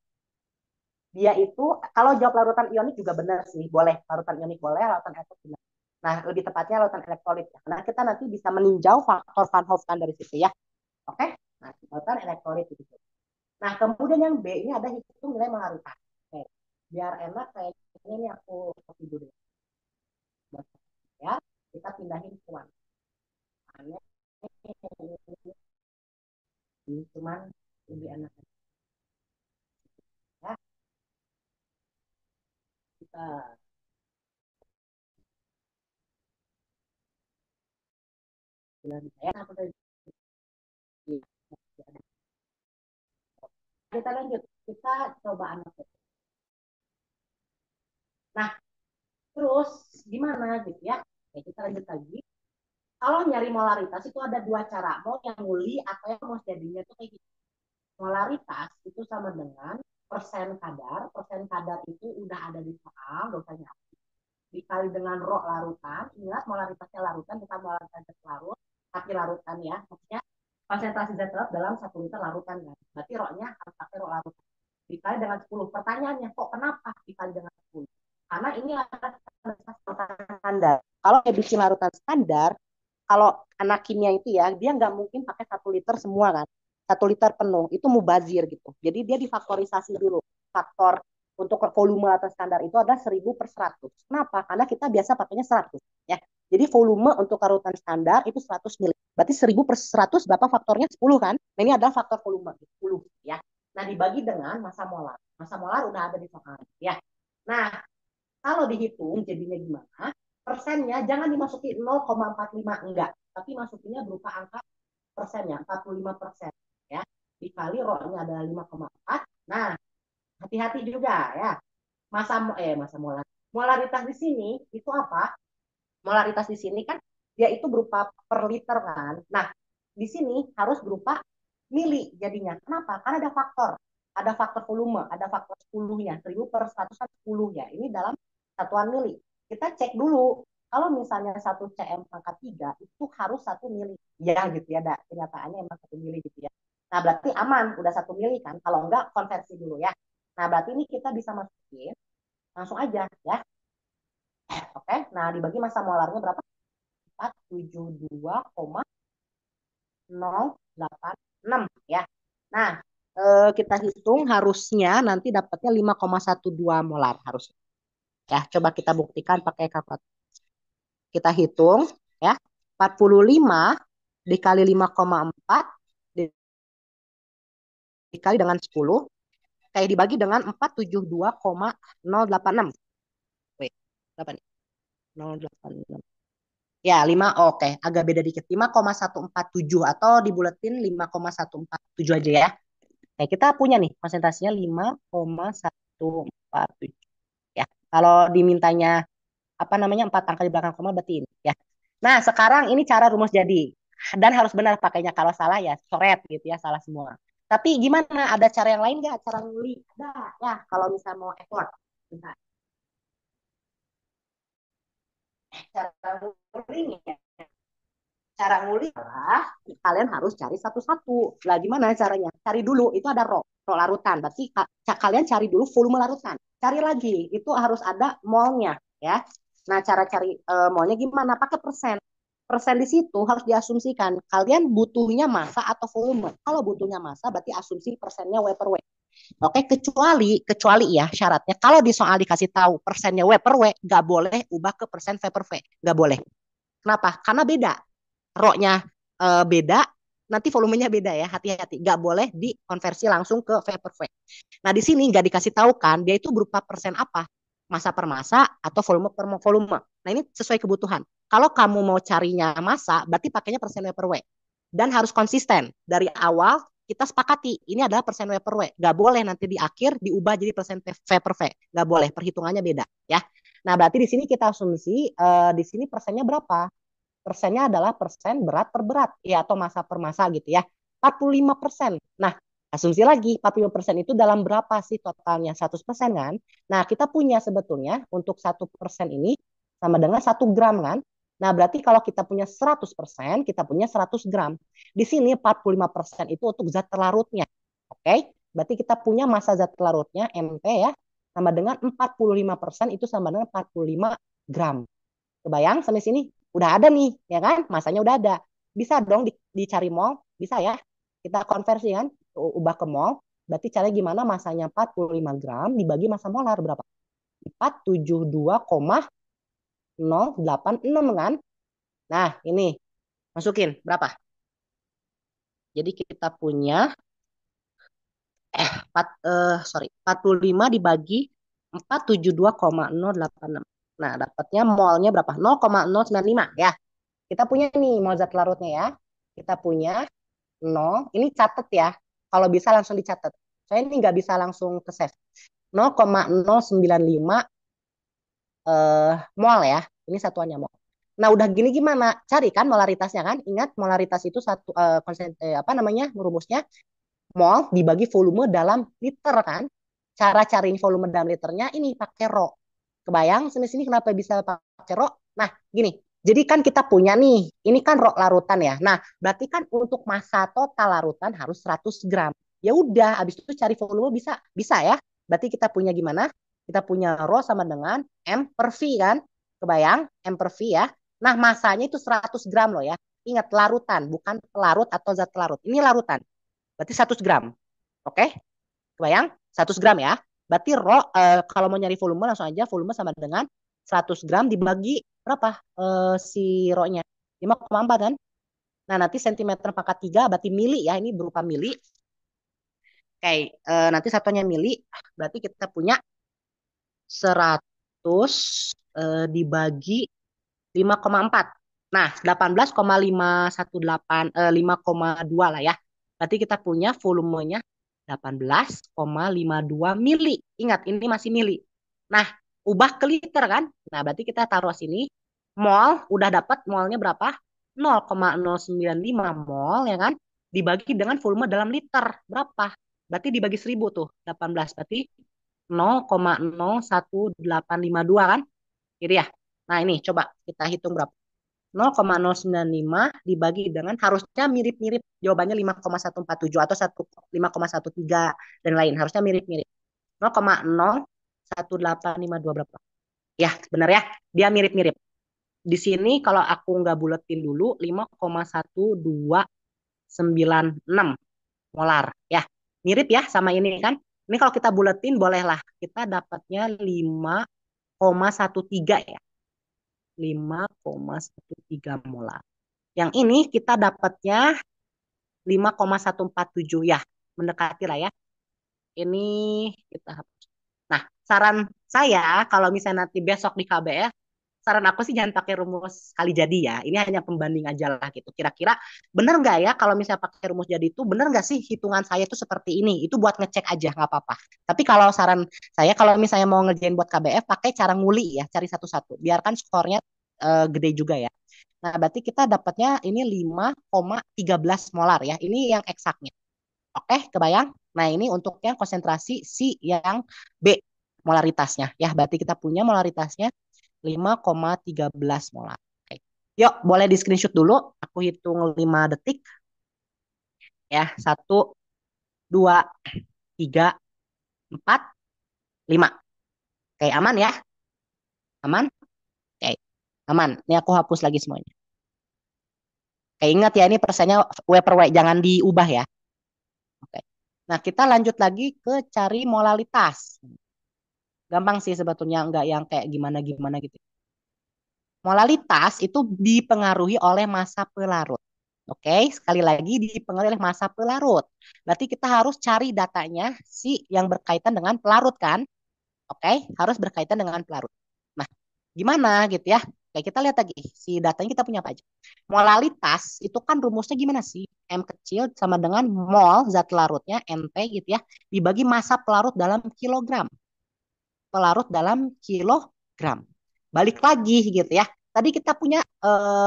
Dia itu kalau jawab larutan ionik juga benar sih, boleh larutan ionik boleh, larutan elektrolit benar. Nah, lebih tepatnya larutan elektrolit ya. Karena kita nanti bisa meninjau faktor Van Hoff kan dari situ ya. Oke? Nah, larutan elektrolit gitu. Nah, kemudian yang B ini ada hitung nilai mengarukan. Oke. Biar enak kayaknya ini aku copy dulu ya. Kita pindahin ke one. Ini cuman lebih enak ya. Kita ya, kita lanjut. Kita coba anak Nah, terus gimana gitu ya? Oke, kita lanjut lagi. Kalau nyari molaritas itu ada dua cara, mau yang muli atau yang mau jadinya tuh kayak gitu. Molaritas itu sama dengan persen kadar. Persen kadar itu udah ada di soal, gak usah nyari. Dikali dengan rho larutan. Ingat molaritasnya larutan, bukan molaritas larut, tapi larutan ya. Maksudnya konsentrasi zat larut dalam 1 liter larutan kan. Berarti rho-nya harus pakai rho larutan. Dikali dengan 10. Pertanyaannya, kok kenapa dikali dengan 10? Karena ini adalah standar. Kalau edisi larutan standar, kalau anak kimia itu ya, dia nggak mungkin pakai 1 liter semua kan. 1 liter penuh, itu mubazir gitu. Jadi dia difaktorisasi dulu. Faktor untuk volume atas standar itu ada 1000/100. Kenapa? Karena kita biasa pakainya 100. Ya. Jadi volume untuk larutan standar itu 100 mili. Berarti 1000/100 berapa faktornya? 10 kan? Nah ini adalah faktor volume. 10. Ya. Nah dibagi dengan massa molar. Massa molar udah ada di soal. Ya. Nah kalau dihitung jadinya gimana? Persennya jangan dimasuki 0,45 enggak, tapi masukinnya berupa angka persennya 45%, ya. Dikali rho-nya adalah 5,4. Nah, hati-hati juga ya. Masa molar. Molaritas di sini itu apa? Molaritas di sini kan dia itu berupa per liter kan. Nah, di sini harus berupa mili jadinya. Kenapa? Karena ada faktor. Ada faktor volume, ada faktor 10-nya. 1000/100 kan 10 ya. Ini dalam satuan mili. Kita cek dulu. Kalau misalnya 1 cm pangkat 3 itu harus 1 mili. Ya gitu ya. Ada kenyataannya emang 1 mili gitu ya. Nah berarti aman. Udah 1 mili kan. Kalau enggak konversi dulu ya. Nah berarti ini kita bisa masukin. Langsung aja ya. Oke. Nah dibagi massa molarnya berapa? 472,086 ya. Nah, kita hitung harusnya nanti dapatnya 5,12 molar harusnya. Ya, coba kita buktikan pakai kalkulator. Kita hitung ya. 45 dikali 5,4 dikali dengan 10 kayak dibagi dengan 472,086. Wait, berapa nih? 086. Ya, 5 oke, agak beda dikit. 5,147 atau dibuletin 5,147 aja ya. Oke, kita punya nih konsentrasinya 5,147 ya. Kalau dimintanya apa namanya 4 angka di belakang koma berarti ini ya. Nah, sekarang ini cara rumus jadi dan harus benar pakainya. Kalau salah ya coret gitu ya, salah semua. Tapi gimana? Ada cara yang lain nggak? Cara nguli? Ada ya. Kalau misalnya mau effort, bentar. Cara ngulinya cara nguli adalah kalian harus cari satu-satu. Lah gimana caranya? Cari dulu, itu ada rho larutan. Berarti kalian cari dulu volume larutan. Cari lagi, itu harus ada molnya ya. Nah, cara cari molnya gimana? Pakai persen. Persen di situ harus diasumsikan kalian butuhnya massa atau volume. Kalau butuhnya massa berarti asumsi persennya W per W. Oke, kecuali ya syaratnya kalau di soal dikasih tahu persennya W per W, nggak boleh ubah ke persen V per V. Nggak boleh. Kenapa? Karena beda rho-nya beda, nanti volumenya beda ya, hati-hati. Nggak boleh dikonversi langsung ke V per V. Nah, di sini nggak dikasih tahu kan, dia itu berupa persen apa? Massa per massa atau volume per volume. Nah, ini sesuai kebutuhan. Kalau kamu mau carinya massa, berarti pakainya persen W per W. Dan harus konsisten. Dari awal kita sepakati, ini adalah persen W per W. Nggak boleh nanti di akhir diubah jadi persen V per V. Nggak boleh, perhitungannya beda. Ya. Nah, berarti di sini kita asumsi, di sini persennya berapa? Persennya adalah persen berat per berat ya atau massa per massa gitu ya 45%. Nah asumsi lagi 45% itu dalam berapa sih totalnya 100% kan. Nah kita punya sebetulnya untuk 1% ini sama dengan 1 gram kan. Nah berarti kalau kita punya 100% kita punya 100 gram. Di sini 45% itu untuk zat terlarutnya. Oke, berarti kita punya massa zat terlarutnya MT ya sama dengan 45% itu sama dengan 45 gram. Kebayang sampai sini? Udah ada nih, ya kan? Masanya udah ada. Bisa dong dicari mol, bisa ya. Kita konversi kan, ubah ke mol. Berarti caranya gimana? Masanya 45 gram dibagi massa molar berapa? 472,086 kan? Nah, ini masukin berapa? Jadi kita punya 45 dibagi 472,086. Nah, dapatnya molnya berapa? 0,095 ya. Kita punya nih mol zat larutnya ya. Kita punya 0. Ini catat ya. Kalau bisa langsung dicatat. Saya ini nggak bisa langsung ke save. 0,095 mol ya. Ini satuannya mol. Nah, udah gini gimana? Cari kan molaritasnya kan? Ingat molaritas itu satu apa namanya? Rumusnya mol dibagi volume dalam liter kan? Cara cariin volume dalam liternya ini pakai rho. Kebayang sini-sini kenapa bisa pakai rho? Nah, gini. Jadi kan kita punya nih, ini kan rho larutan ya. Nah, berarti kan untuk massa total larutan harus 100 gram. Ya udah, habis itu cari volume bisa bisa ya. Berarti kita punya gimana? Kita punya rho sama dengan M per V kan? Kebayang? M per V ya. Nah, masanya itu 100 gram loh ya. Ingat larutan, bukan pelarut atau zat larut. Ini larutan. Berarti 100 gram. Oke? Kebayang? 100 gram ya. Berarti kalau mau nyari volume langsung aja volume sama dengan 100 gram dibagi berapa si nya? 5,4 kan? Nah, nanti sentimeter pangkat 3 berarti mili ya. Ini berupa mili. Oke, nanti satunya mili. Berarti kita punya 100 dibagi 5,4. Nah, 18,518 5,2 lah ya. Berarti kita punya volumenya 18,52 mili. Ingat, ini masih mili. Nah, ubah ke liter kan? Nah, berarti kita taruh sini. Mol, udah dapat molnya berapa? 0,095 mol ya kan? Dibagi dengan volume dalam liter. Berapa? Berarti dibagi 1000 tuh. 18. Berarti 0,01852 kan? Gitu ya. Nah, ini coba kita hitung berapa. 0,095 dibagi dengan harusnya mirip-mirip jawabannya 5,147 atau 5,13 dan lain harusnya mirip-mirip 0,01852 berapa ya benar ya dia mirip-mirip di sini kalau aku nggak buletin dulu 5,1296 molar ya mirip ya sama ini kan ini kalau kita buletin bolehlah kita dapatnya 5,13 ya 5,13 molar. Yang ini kita dapatnya 5,147 ya, mendekati lah ya. Ini kita hapus. Nah, saran saya kalau misalnya nanti besok di KBR, saran aku sih jangan pakai rumus kali jadi ya. Ini hanya pembanding aja lah gitu. Kira-kira bener nggak ya kalau misalnya pakai rumus jadi itu bener nggak sih hitungan saya itu seperti ini? Itu buat ngecek aja nggak apa-apa. Tapi kalau saran saya kalau misalnya mau ngerjain buat KBF pakai cara nguli ya, cari satu-satu. Biarkan skornya gede juga ya. Nah, berarti kita dapatnya ini 5,13 molar ya. Ini yang eksaknya. Oke, kebayang? Nah, ini untuk yang konsentrasi si yang B molaritasnya ya. Berarti kita punya molaritasnya 5,13 molar. Oke. Yuk, boleh di screenshot dulu. Aku hitung 5 detik. Ya, 1, 2, 3, 4, 5. Oke, aman ya? Aman? Oke, aman. Ini aku hapus lagi semuanya. Oke, ingat ya, ini persennya W per W. Jangan diubah ya. Oke. Nah, kita lanjut lagi ke cari molalitas. Gampang sih sebetulnya, nggak yang kayak gimana-gimana gitu. Molalitas itu dipengaruhi oleh massa pelarut. Oke, sekali lagi dipengaruhi oleh massa pelarut. Berarti kita harus cari datanya si yang berkaitan dengan pelarut kan? Oke, harus berkaitan dengan pelarut. Nah, gimana gitu ya? Oke, kita lihat lagi si datanya kita punya apa aja. Molalitas itu kan rumusnya gimana sih? M kecil sama dengan mol zat larutnya NP gitu ya dibagi massa pelarut dalam kilogram. Pelarut dalam kilogram. Balik lagi gitu ya. Tadi kita punya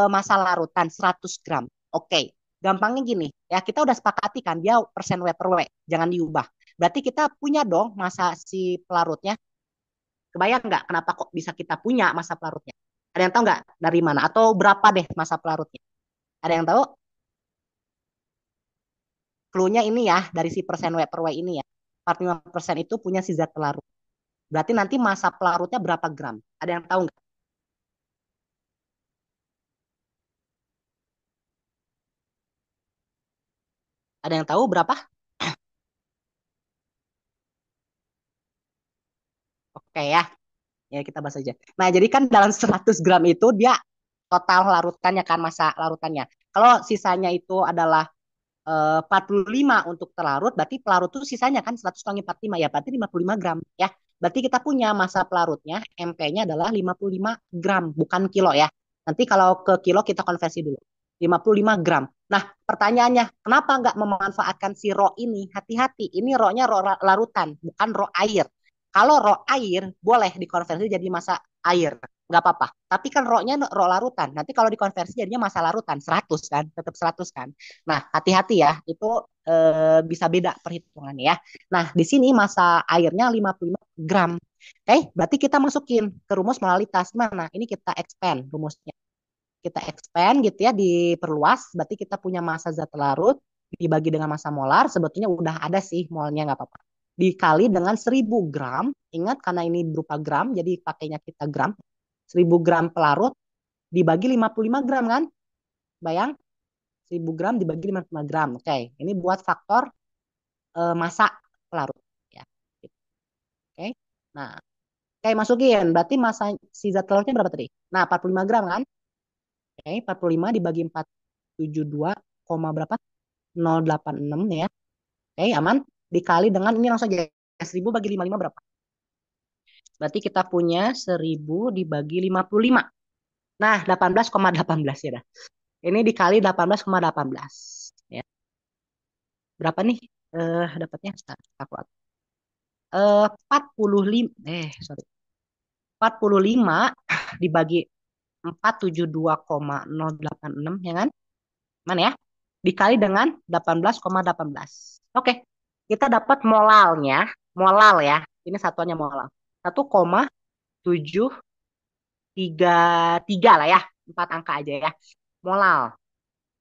massa larutan 100 gram. Oke, gampangnya gini ya kita udah sepakati kan dia persen W per W, jangan diubah. Berarti kita punya dong massa si pelarutnya. Kebayang nggak kenapa kok bisa kita punya massa pelarutnya? Ada yang tahu nggak dari mana? Atau berapa deh massa pelarutnya? Ada yang tahu? Clue-nya ini ya dari si persen W per W ini ya. 45% itu punya si zat pelarut. Berarti nanti massa pelarutnya berapa gram? Ada yang tahu nggak? Ada yang tahu berapa? Oke ya. Ya kita bahas aja. Nah, jadi kan dalam 100 gram itu dia total larutannya kan massa larutannya. Kalau sisanya itu adalah 45 untuk terlarut, berarti pelarut itu sisanya kan 100 kali 45 ya, berarti 55 gram ya. Berarti kita punya massa pelarutnya, MP-nya adalah 55 gram, bukan kilo ya. Nanti kalau ke kilo kita konversi dulu. 55 gram. Nah, pertanyaannya, kenapa nggak memanfaatkan si ro ini? Hati-hati, ini ro-nya ro larutan, bukan ro air. Kalau ro air, boleh dikonversi jadi massa air. Nggak apa-apa. Tapi kan rho-nya rho larutan. Nanti kalau dikonversi jadinya massa larutan 100 kan, tetap 100 kan. Nah, hati-hati ya, itu bisa beda perhitungannya ya. Nah, di sini massa airnya 55 gram. Oke, berarti kita masukin ke rumus molalitas. Mana? Ini kita expand rumusnya. Kita expand gitu ya, diperluas. Berarti kita punya massa zat larut dibagi dengan massa molar. Sebetulnya udah ada sih molnya, nggak apa-apa. Dikali dengan 1000 gram. Ingat karena ini berupa gram, jadi pakainya kita gram. 1000 gram pelarut dibagi 55 gram kan? Bayang, 1000 gram dibagi 55 gram. Oke, ini buat faktor massa pelarut. Ya. Oke, nah, oke masukin. Berarti massa si zat larutnya berapa tadi? Nah, 45 gram kan? Oke, 45 dibagi 472, berapa? 086 ya. Oke, aman. Dikali dengan ini langsung aja. 1000 bagi 55 berapa? Berarti kita punya 1000 dibagi 55. Nah, 18,18 ya dah. Ini dikali 18,18 ya. Berapa nih? Dapatnya aku 45 sorry. 45 dibagi 472,086 ya kan? Mana ya? Dikali dengan 18,18. Oke. Kita dapat molalnya, molal ya. Ini satuannya molal. 1,733 lah ya. 4 angka aja ya. Molal.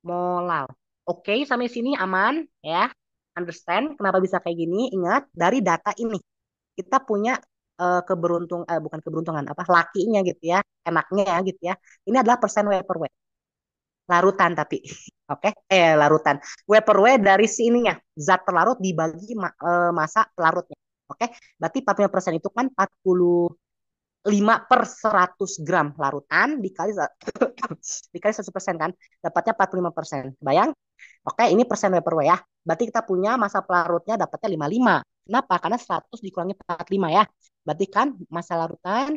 Molal. Oke, sampai sini aman ya. Understand kenapa bisa kayak gini? Ingat dari data ini kita punya bukan keberuntungan apa lakinya gitu ya, enaknya ya gitu ya. Ini adalah persen W per W. Larutan tapi. Oke, larutan. W per W dari si ininya, zat pelarut dibagi masa pelarutnya. Oke, berarti 45% itu kan 45/100 gram larutan dikali dikali 100% kan, dapatnya 45%. Bayang? Oke, ini persen W per W ya. Berarti kita punya masa pelarutnya dapatnya 55. Kenapa? Karena 100 dikurangi 45 ya. Berarti kan masa larutan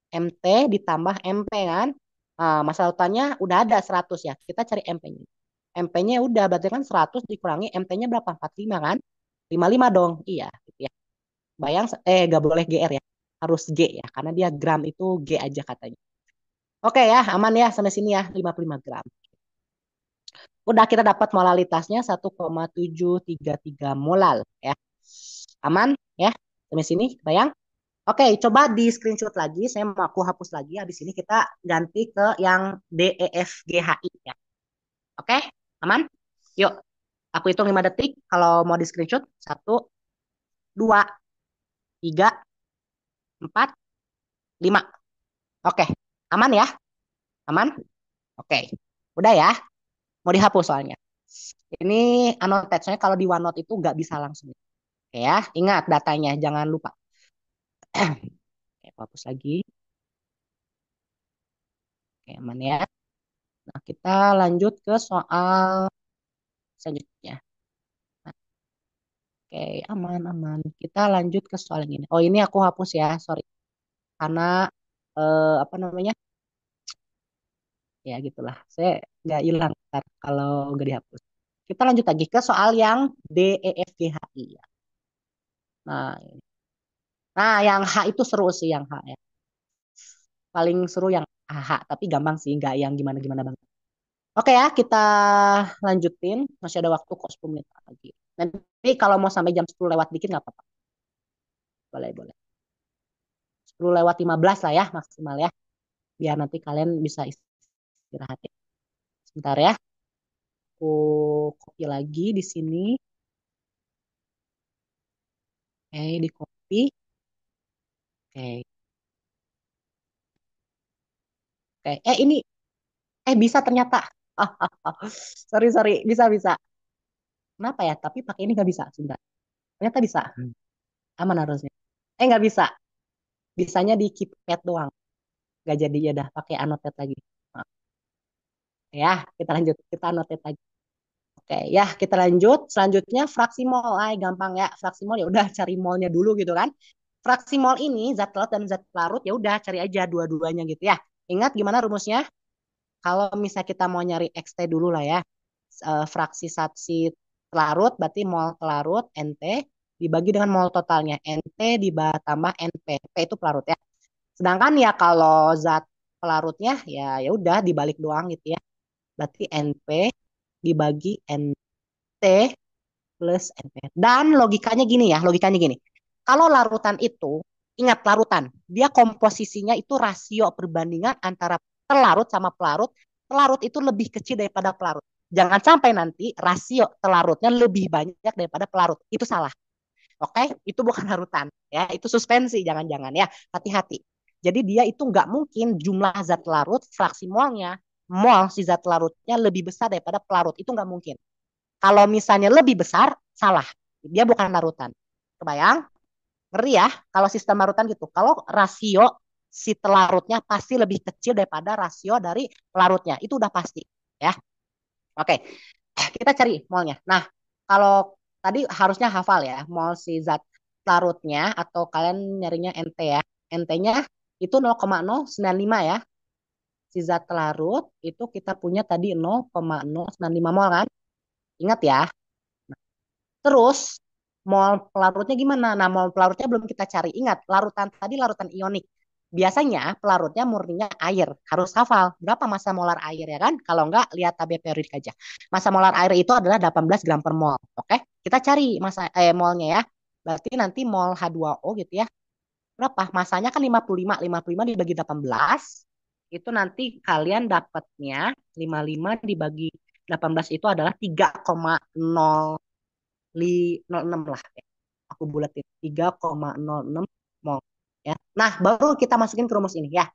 MT ditambah MP kan. Masa larutannya udah ada 100 ya. Kita cari MP-nya. MP-nya udah berarti kan 100 dikurangi MT-nya berapa? 45 kan? 55 dong. Iya, gitu ya. Bayang gak boleh GR ya. Harus G ya karena dia gram itu G aja katanya. Oke ya, aman ya sampai sini ya 55 gram. Udah kita dapat molalitasnya 1,733 molal ya. Aman ya sampai sini, bayang? Oke, coba di screenshot lagi. Saya mau aku hapus lagi. Habis ini kita ganti ke yang DEFGHI ya. Oke, aman? Yuk, aku hitung 5 detik. Kalau mau di screenshot, 1, 2, 3, 4, 5. Oke, aman ya? Aman? Oke, udah ya. Mau dihapus soalnya. Ini annotate, soalnya kalau di OneNote itu nggak bisa langsung. Oke ya, ingat datanya, jangan lupa. Oke, aku hapus lagi. Oke, aman ya. Nah, kita lanjut ke soal selanjutnya. Nah, oke, aman, aman. Kita lanjut ke soal yang ini. Oh, ini aku hapus ya, sorry. Karena, apa namanya, ya gitulah. Saya nggak hilang ntar kalau nggak dihapus. Kita lanjut lagi ke soal yang DEFGHI ya. Nah, ini. Nah, yang H itu seru sih yang H ya. Paling seru yang H, tapi gampang sih, nggak yang gimana-gimana banget. Oke ya, kita lanjutin. Masih ada waktu kok 10 menit lagi. Nanti kalau mau sampai jam 10 lewat dikit nggak apa-apa. Boleh, boleh. 10 lewat 15 lah ya maksimal ya. Biar nanti kalian bisa istirahat ya. Sebentar ya. Aku copy lagi di sini. Oke, di copy. Oke. Oke. Ini bisa ternyata. Sorry, sorry. Bisa, bisa. Kenapa ya? Tapi pakai ini nggak bisa. Sebentar. Ternyata bisa. Aman harusnya. Nggak bisa. Bisanya di keypad doang. Nggak jadi ya dah. Pakai annotate lagi. Nah, ya, kita lanjut. Kita annotate lagi. Oke, ya kita lanjut. Selanjutnya fraksi mol. Gampang ya. Fraksi mol ya udah cari molnya dulu gitu kan. Fraksi mol ini zat larut dan zat larut ya udah cari aja dua-duanya gitu ya. Ingat gimana rumusnya? Kalau misalnya kita mau nyari XT dulu lah ya. Fraksi satsi larut berarti mol pelarut NT dibagi dengan mol totalnya NT tambah NP. P itu pelarut ya. Sedangkan ya kalau zat pelarutnya ya ya udah dibalik doang gitu ya. Berarti NP dibagi NT plus NP. Dan logikanya gini ya, logikanya gini. Kalau larutan itu, ingat larutan, dia komposisinya itu rasio perbandingan antara telarut sama pelarut. Pelarut itu lebih kecil daripada pelarut. Jangan sampai nanti rasio telarutnya lebih banyak daripada pelarut. Itu salah. Oke, itu bukan larutan. Ya, itu suspensi. Jangan-jangan ya. Hati-hati. Jadi dia itu nggak mungkin jumlah zat larut, fraksi molnya, mol si zat larutnya lebih besar daripada pelarut. Itu nggak mungkin. Kalau misalnya lebih besar, salah. Dia bukan larutan. Kebayang? Ngeri ya kalau sistem larutan gitu. Kalau rasio si telarutnya pasti lebih kecil daripada rasio dari pelarutnya. Itu udah pasti. Ya. Oke, kita cari molnya. Nah, kalau tadi harusnya hafal ya, mol si zat larutnya atau kalian nyarinya NT ya. NT-nya itu 0,095 ya. Si zat larut itu kita punya tadi 0,095 mol kan. Ingat ya. Terus mol pelarutnya gimana? Nah, mol pelarutnya belum kita cari. Ingat, larutan tadi larutan ionik. Biasanya pelarutnya murninya air. Harus hafal berapa massa molar air ya kan? Kalau enggak, lihat tabel periodik aja. Massa molar air itu adalah 18 gram per mol. Oke? Kita cari molnya ya. Berarti nanti mol H2O gitu ya. Berapa? Masanya kan 55. 55 dibagi 18. Itu nanti kalian dapatnya 55 dibagi 18 itu adalah 3,06 lah ya. Aku bulatin 3,06 mol ya. Nah, baru kita masukin ke rumus ini ya.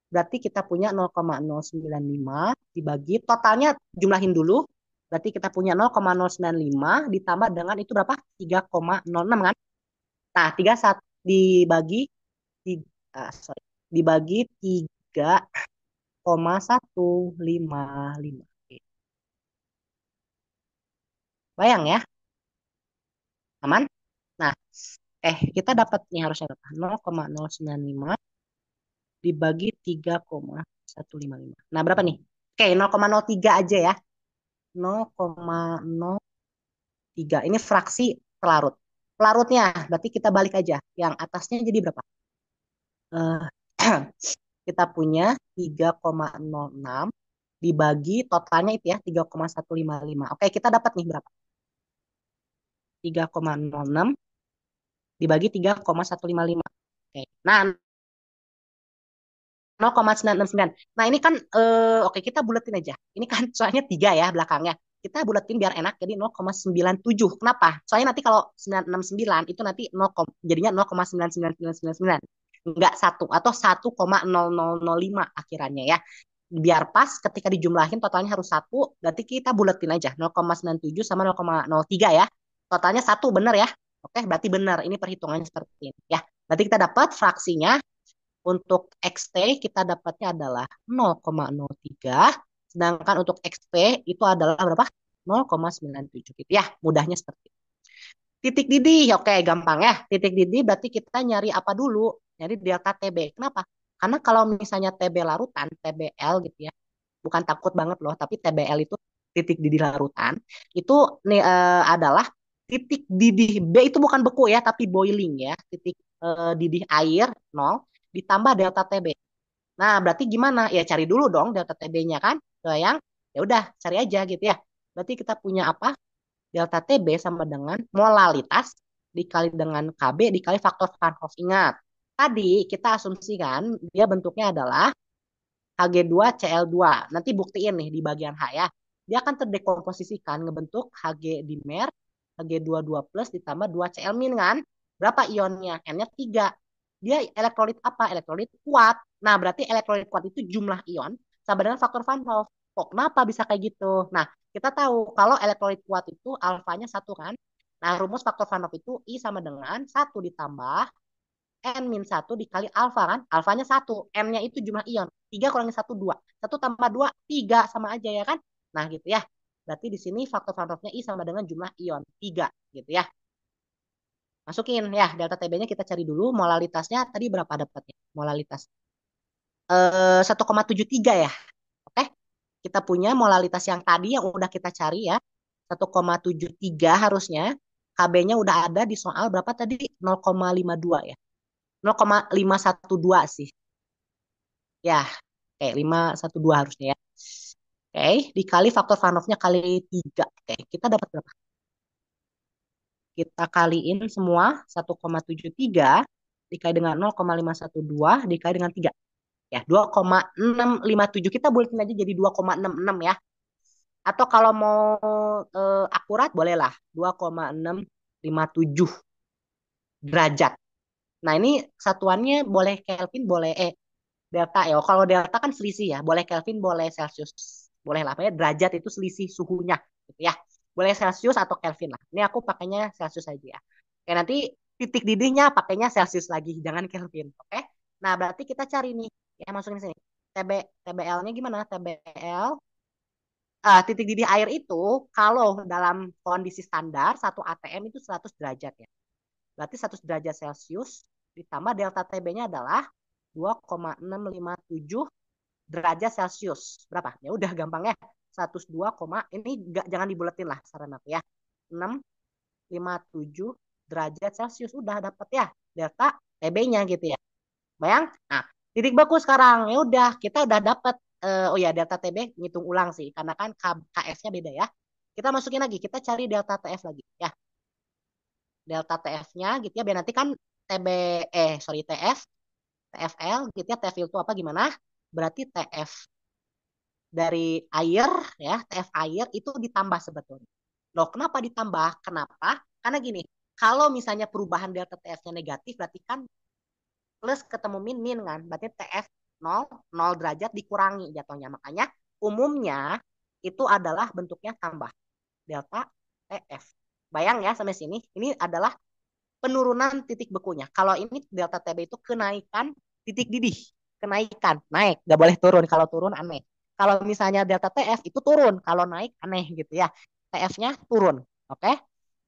Berarti kita punya 0,095 dibagi totalnya jumlahin dulu. Berarti kita punya 0,095 ditambah dengan itu berapa? 3,06 kan? Nah, 31 dibagi sorry, dibagi 3,155. Bayang ya, aman? Nah, kita dapatnya harusnya berapa? 0,095 dibagi 3,155. Nah, berapa nih? Oke, 0,03 aja ya. 0,03. Ini fraksi pelarut. Pelarutnya, berarti kita balik aja. Yang atasnya jadi berapa? Eh, kita punya 3,06 dibagi totalnya itu ya 3,155. Oke, kita dapat nih berapa? 3,06 dibagi 3,155. Oke. Nah, 0,969. Nah, ini kan oke kita buletin aja. Ini kan soalnya 3 ya belakangnya. Kita buletin biar enak jadi 0,97. Kenapa? Soalnya nanti kalau 969 itu nanti 0, jadinya 0,99999. Enggak 1 atau 1,0005 akhirannya ya. Biar pas ketika dijumlahin totalnya harus 1, berarti kita buletin aja 0,97 sama 0,03 ya. Totalnya 1 benar ya. Oke, berarti benar. Ini perhitungannya seperti ini ya. Berarti kita dapat fraksinya untuk XT kita dapatnya adalah 0,03, sedangkan untuk XP itu adalah berapa? 0,97 gitu ya. Mudahnya seperti itu. Titik didih, oke gampang ya. Titik didih berarti kita nyari apa dulu? Nyari delta TB. Kenapa? Karena kalau misalnya TB larutan, TBL gitu ya, bukan takut banget loh, tapi TBL itu titik didih larutan, itu nih, adalah titik didih B itu bukan beku ya, tapi boiling ya, titik didih air 0 ditambah delta TB. Nah, berarti gimana? Ya cari dulu dong delta TB-nya kan, sayang. Ya udah, cari aja gitu ya. Berarti kita punya apa? Delta TB sama dengan molalitas dikali dengan KB dikali faktor Van Hoff. Ingat, tadi kita asumsikan dia bentuknya adalah Hg2Cl2. Nanti buktiin nih di bagian H ya. Dia akan terdekomposisikan ngebentuk Hg dimer, Hg22 plus ditambah 2Cl min kan. Berapa ionnya? N-nya 3. Dia elektrolit apa? Elektrolit kuat. Nah, berarti elektrolit kuat itu jumlah ion sama dengan faktor Van Hoff. Kok kenapa bisa kayak gitu? Nah, kita tahu kalau elektrolit kuat itu alfanya 1 kan. Nah, rumus faktor Van Hoff itu I sama dengan 1 ditambah N-1 dikali alfa kan. Alfanya 1. M-nya itu jumlah ion. 3 kurangi 1, 2. 1 tambah 2, 3 sama aja ya kan. Nah gitu ya. Berarti di sini faktor Van Hoff-nya I sama dengan jumlah ion. 3 gitu ya. Masukin ya. Delta TB-nya kita cari dulu. Molalitasnya tadi berapa dapatnya? Molalitas. 1,73 ya. Oke. Kita punya molalitas yang tadi yang udah kita cari ya. 1,73 harusnya. KB-nya udah ada di soal berapa tadi? 0,52 ya. 0,512 sih. Ya, oke, 512 harusnya ya. Oke, dikali faktor Fanovnya kali 3. Oke, kita dapat berapa? Kita kaliin semua 1,73 dikali dengan 0,512 dikali dengan 3. Ya, 2,657. Kita buletin aja jadi 2,66 ya. Atau kalau mau akurat bolehlah 2,657 derajat. Nah, ini satuannya boleh Kelvin, boleh delta ya. Kalau delta kan selisih ya, boleh Kelvin, boleh Celsius. Boleh lah, pokoknya derajat itu selisih suhunya gitu ya. Boleh Celsius atau Kelvin lah. Ini aku pakainya Celsius aja ya. Oke, nanti titik didihnya pakainya Celsius lagi, jangan Kelvin. Oke. Nah, berarti kita cari nih, ya masukin di sini. TBL-nya gimana? TBL titik didih air itu kalau dalam kondisi standar 1 atm itu 100 derajat ya. Berarti 100 derajat Celcius ditambah delta TB-nya adalah 2,657 derajat Celcius. Berapa? Ya udah gampang ya. 102, ini jangan dibuletin lah saran aku ya. 657 derajat Celcius udah dapat ya delta TB-nya gitu ya. Bayang? Nah, titik baku sekarang. Ya udah, kita udah dapat oh ya delta TB ngitung ulang sih karena kan KF-nya beda ya. Kita masukin lagi, kita cari delta TF lagi ya. Delta TF-nya gitu ya biar nanti kan TB sorry TF TFL gitu ya. TFL itu apa gimana? Berarti TF dari air ya, TF air itu ditambah sebetulnya. Loh, kenapa ditambah? Kenapa? Karena gini, kalau misalnya perubahan delta TF-nya negatif berarti kan plus ketemu min kan. Berarti TF 0, 0 derajat dikurangi jatuhnya. Makanya umumnya itu adalah bentuknya tambah. Delta TF. Bayang ya sampai sini. Ini adalah penurunan titik bekunya. Kalau ini delta TB itu kenaikan titik didih. Kenaikan. Naik. Nggak boleh turun. Kalau turun aneh. Kalau misalnya delta TF itu turun. Kalau naik aneh gitu ya. TF-nya turun. Oke.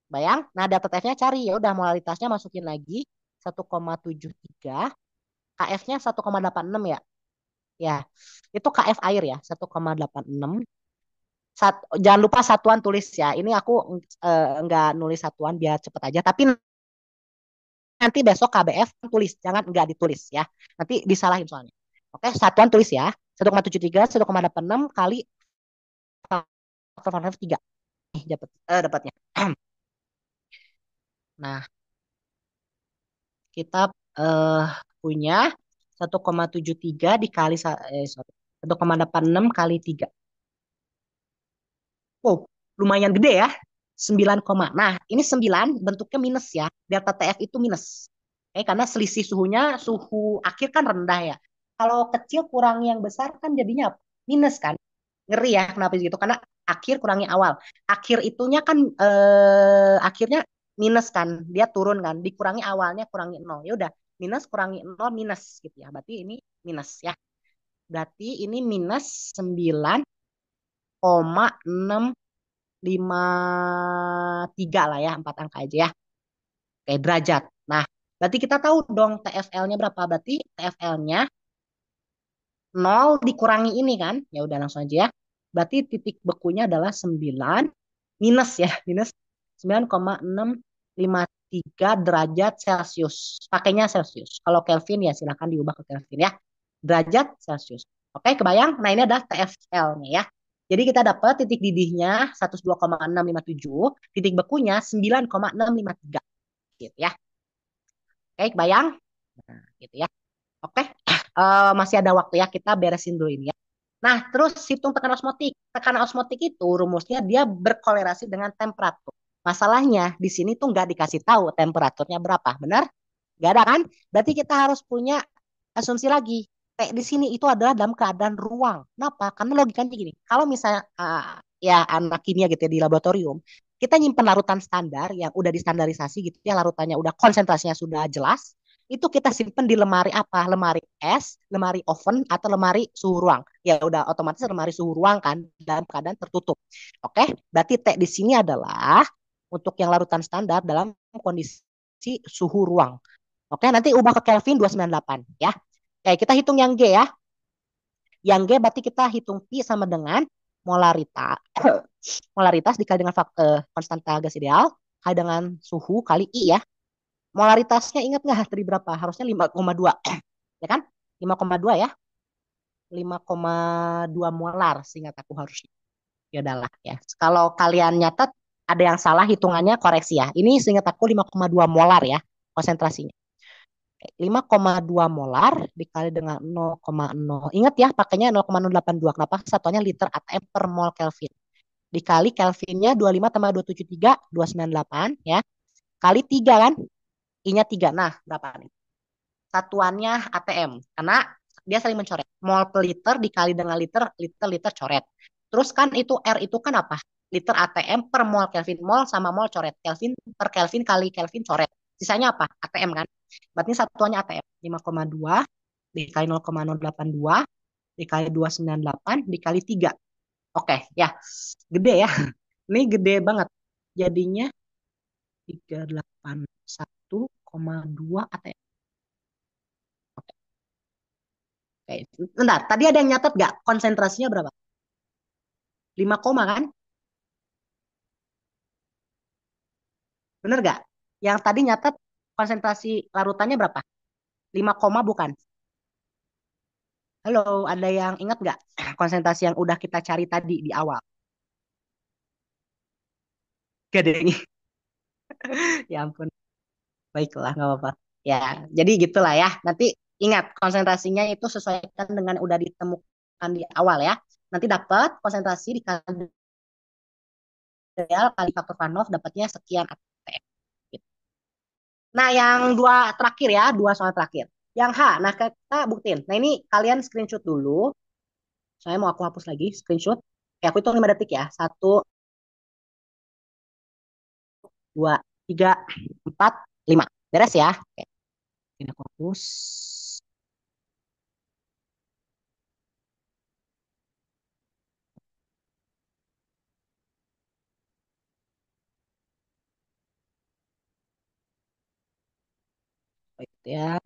Bayang. Nah delta TF-nya cari. Ya udah molaritasnya masukin lagi. 1,73. KF-nya 1,86 ya. Ya, itu KF air ya, 1,86. Jangan lupa satuan tulis ya. Ini aku nggak nulis satuan biar cepet aja. Tapi nanti besok KBF tulis, jangan nggak ditulis ya. Nanti disalahin soalnya. Oke, satuan tulis ya. 1,73, 1,86 kali faktor Fahrenheit 3. Nih, dapatnya. Nah, kita eh, punya 1,73 dikali sorry, 1,86 kali 3. Oh, lumayan gede ya. 9, nah ini 9 bentuknya minus ya. Delta TF itu minus. Karena selisih suhunya, suhu akhir kan rendah ya. Kalau kecil kurangi yang besar kan jadinya minus kan. Ngeri ya kenapa gitu. Karena akhir kurangi awal. Akhir itunya kan akhirnya minus kan. Dia turun kan. Dikurangi awalnya kurangi 0. Ya udah minus kurangi 0 minus gitu ya. Berarti ini minus ya. Berarti ini minus 9,653 lah ya, 4 angka aja ya. Oke, derajat. Nah, berarti kita tahu dong TFL-nya berapa. Berarti TFL-nya 0 dikurangi ini kan. Ya udah langsung aja ya. Berarti titik bekunya adalah 9 minus ya, minus 9,653 derajat Celcius. Pakainya Celcius. Kalau Kelvin ya silakan diubah ke Kelvin ya. Derajat Celcius. Oke, kebayang? Nah, ini adalah TFL-nya ya. Jadi kita dapat titik didihnya 102,657, titik bekunya 9,653 gitu ya. Oke, kebayang? Nah, gitu ya. Oke, masih ada waktu ya, kita beresin dulu ini ya. Nah, terus hitung tekanan osmotik. Tekanan osmotik itu rumusnya dia berkolerasi dengan temperatur. Masalahnya di sini tuh nggak dikasih tahu temperaturnya berapa, benar? Nggak ada kan? Berarti kita harus punya asumsi lagi. Di sini itu adalah dalam keadaan ruang. Kenapa? Karena logikanya gini. Kalau misalnya ya anak kimia gitu ya di laboratorium, kita nyimpen larutan standar yang udah distandarisasi gitu ya, larutannya udah konsentrasinya sudah jelas, itu kita simpen di lemari apa? Lemari es, lemari oven, atau lemari suhu ruang. Ya udah otomatis lemari suhu ruang kan dalam keadaan tertutup. Oke, berarti T di sini adalah untuk yang larutan standar dalam kondisi suhu ruang. Oke, nanti ubah ke Kelvin 298 ya. Oke, kita hitung yang G ya. Yang G berarti kita hitung Pi sama dengan molaritas. Molaritas dikali dengan konstanta gas ideal kali dengan suhu kali I ya. Molaritasnya ingat nggak tadi berapa? Harusnya 5,2. Ya kan? 5,2 ya. 5,2 molar seingat aku harusnya. Ya udahlah ya. Kalau kalian nyatet ada yang salah hitungannya koreksi ya. Ini seingat aku 5,2 molar ya konsentrasinya. 5,2 molar dikali dengan 0,0. Ingat ya pakainya 0,082. Kenapa? Satuannya liter atm per mol Kelvin. Dikali Kelvinnya 25 tambah 273, 298 ya. Kali 3 kan? I-nya 3. Nah, berapa nih? Satuannya ATM. Karena dia saling mencoret. Mol per liter dikali dengan liter, liter coret. Terus kan itu R itu kan apa? Liter ATM per mol Kelvin. Mol sama mol coret. Kelvin per Kelvin kali Kelvin coret. Sisanya apa? ATM kan? Berarti satuannya ATM. 5,2 dikali 0,082 dikali 298 dikali 3. Oke, ya. Gede ya. Ini gede banget. Jadinya 381,2 ATM. Oke. Bentar, tadi ada yang nyatet gak? Konsentrasinya berapa? 5 koma kan? Bener gak? Yang tadi nyatet konsentrasi larutannya berapa? 5 koma bukan? Halo, ada yang ingat gak? Konsentrasi yang udah kita cari tadi di awal. Gak ada yang ingat. Ya ampun. Baiklah, gak apa-apa. Ya, jadi gitulah ya. Nanti ingat, konsentrasinya itu sesuaikan dengan udah ditemukan di awal ya. Nanti dapat konsentrasi dikali real kali faktor Vanov dapatnya sekian ATM. Nah, yang dua terakhir ya, dua soal terakhir. Yang H, nah kita buktiin. Nah, ini kalian screenshot dulu. Saya mau aku hapus lagi, screenshot. Oke, aku hitung 5 detik ya. Satu, dua, tiga, empat, lima. Beres ya. Oke, ini aku hapus. Baik ya.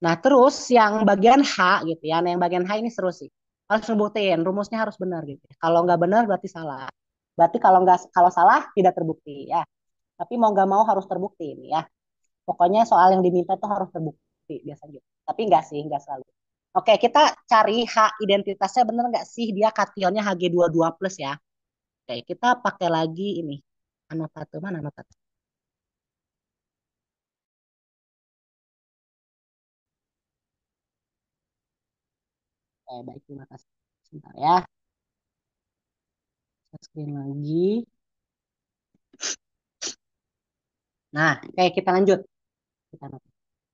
Nah, terus yang bagian H gitu ya. Nah, yang bagian H ini seru sih. Harus ngebuktiin, rumusnya harus benar gitu. Kalau nggak benar berarti salah. Berarti kalau salah tidak terbukti ya. Tapi mau nggak mau harus terbukti ini ya. Pokoknya soal yang diminta itu harus terbukti biasanya. Tapi enggak sih, enggak selalu. Oke, kita cari H identitasnya bener nggak sih dia kationnya Hg22 plus ya. Oke, kita pakai lagi ini. Anotator mana anotator? Baik, terima kasih. Sebentar ya. Saya screen lagi. Nah, oke kita lanjut.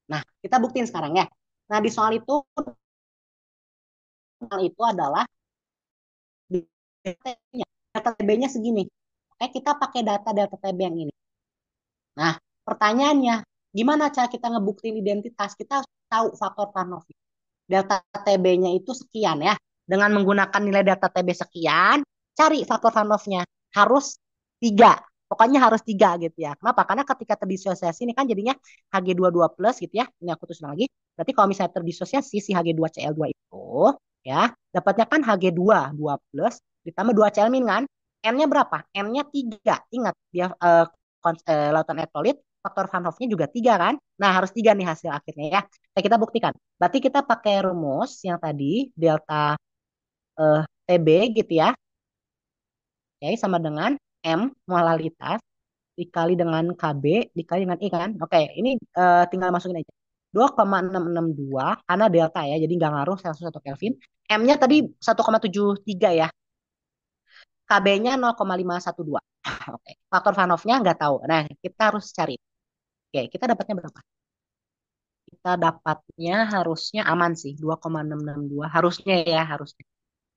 Nah, kita buktiin sekarang ya. Nah, di soal itu adalah data TB-nya segini. Oke, kita pakai data TB yang ini. Nah, pertanyaannya, gimana cara kita ngebuktiin identitas? Kita harus tahu faktor Karnoff. Delta TB-nya itu sekian ya. Dengan menggunakan nilai delta TB sekian, cari faktor Karnoff-nya. Harus 3. Pokoknya harus 3 gitu ya. Kenapa? Karena ketika terdisosiasi ini kan jadinya Hg22 plus gitu ya. Ini aku tulis lagi. Berarti kalau misalnya terdisosiasi si Hg2Cl2 itu ya, dapatnya kan Hg2 2 plus ditambah 2 Cl min kan. N-nya berapa? N-nya 3. Ingat dia lautan elektrolit faktor Van Hoff-nya juga 3 kan. Nah, harus 3 nih hasil akhirnya ya. Nah, kita buktikan. Berarti kita pakai rumus yang tadi delta TB gitu ya. Oke, sama dengan M molalitas dikali dengan KB dikali dengan I kan. Oke, ini tinggal masukin aja. 2,662 karena delta ya, jadi nggak ngaruh Celsius atau Kelvin. M-nya tadi 1,73 ya. KB-nya 0,512. Oke, faktor Van Hoff-nya nggak tahu. Nah, kita harus cari. Oke, kita dapatnya berapa? Kita dapatnya harusnya aman sih, 2,662. Harusnya ya, harusnya.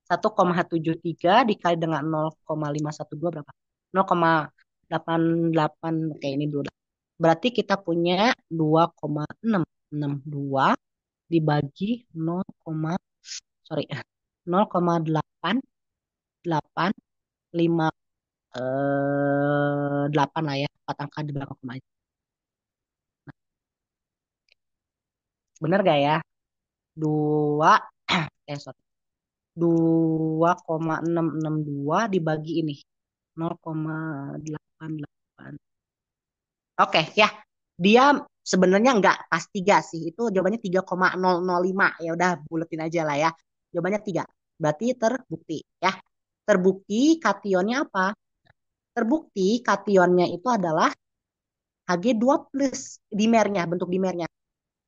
1,73 dikali dengan 0,512 berapa? 0,88. Oke, ini dulu. Berarti kita punya 2,662 dibagi 0, sorry, 0,885 8 lah ya, 4 angka di belakang koma aja. Bener gak ya? 2 sorry. 2,662 dibagi ini 0,88. Oke, ya. Dia sebenarnya nggak pas 3 sih. Itu jawabannya 3,005. Ya udah buletin aja lah ya. Jawabannya 3. Berarti terbukti ya. Terbukti kationnya apa? Terbukti kationnya itu adalah Hg2 plus dimernya, bentuk dimernya.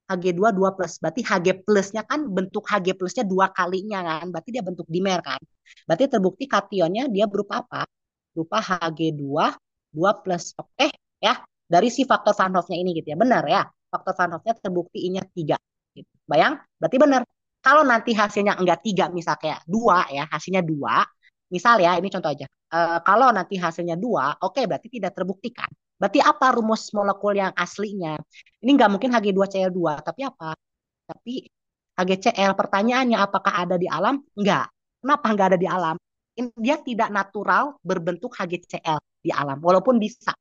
Hg2 2 plus. Berarti Hg plusnya kan bentuk Hg plusnya dua kalinya kan. Berarti dia bentuk dimer kan. Berarti terbukti kationnya dia berupa apa? Berupa Hg2 2 plus. Oke ya. Dari si faktor Van Hoff-nya ini gitu ya. Benar ya. Faktor Van Hoff-nya terbukti I-nya 3. Gitu. Bayang? Berarti benar. Kalau nanti hasilnya enggak 3, misal kayak 2 ya, hasilnya 2. Misal ya, ini contoh aja. Kalau nanti hasilnya 2, oke berarti tidak terbuktikan. Berarti apa rumus molekul yang aslinya? Ini nggak mungkin Hg2Cl2, tapi apa? Tapi HgCl. Pertanyaannya apakah ada di alam? Enggak. Kenapa enggak ada di alam? Dia tidak natural berbentuk HgCl di alam. Walaupun bisa.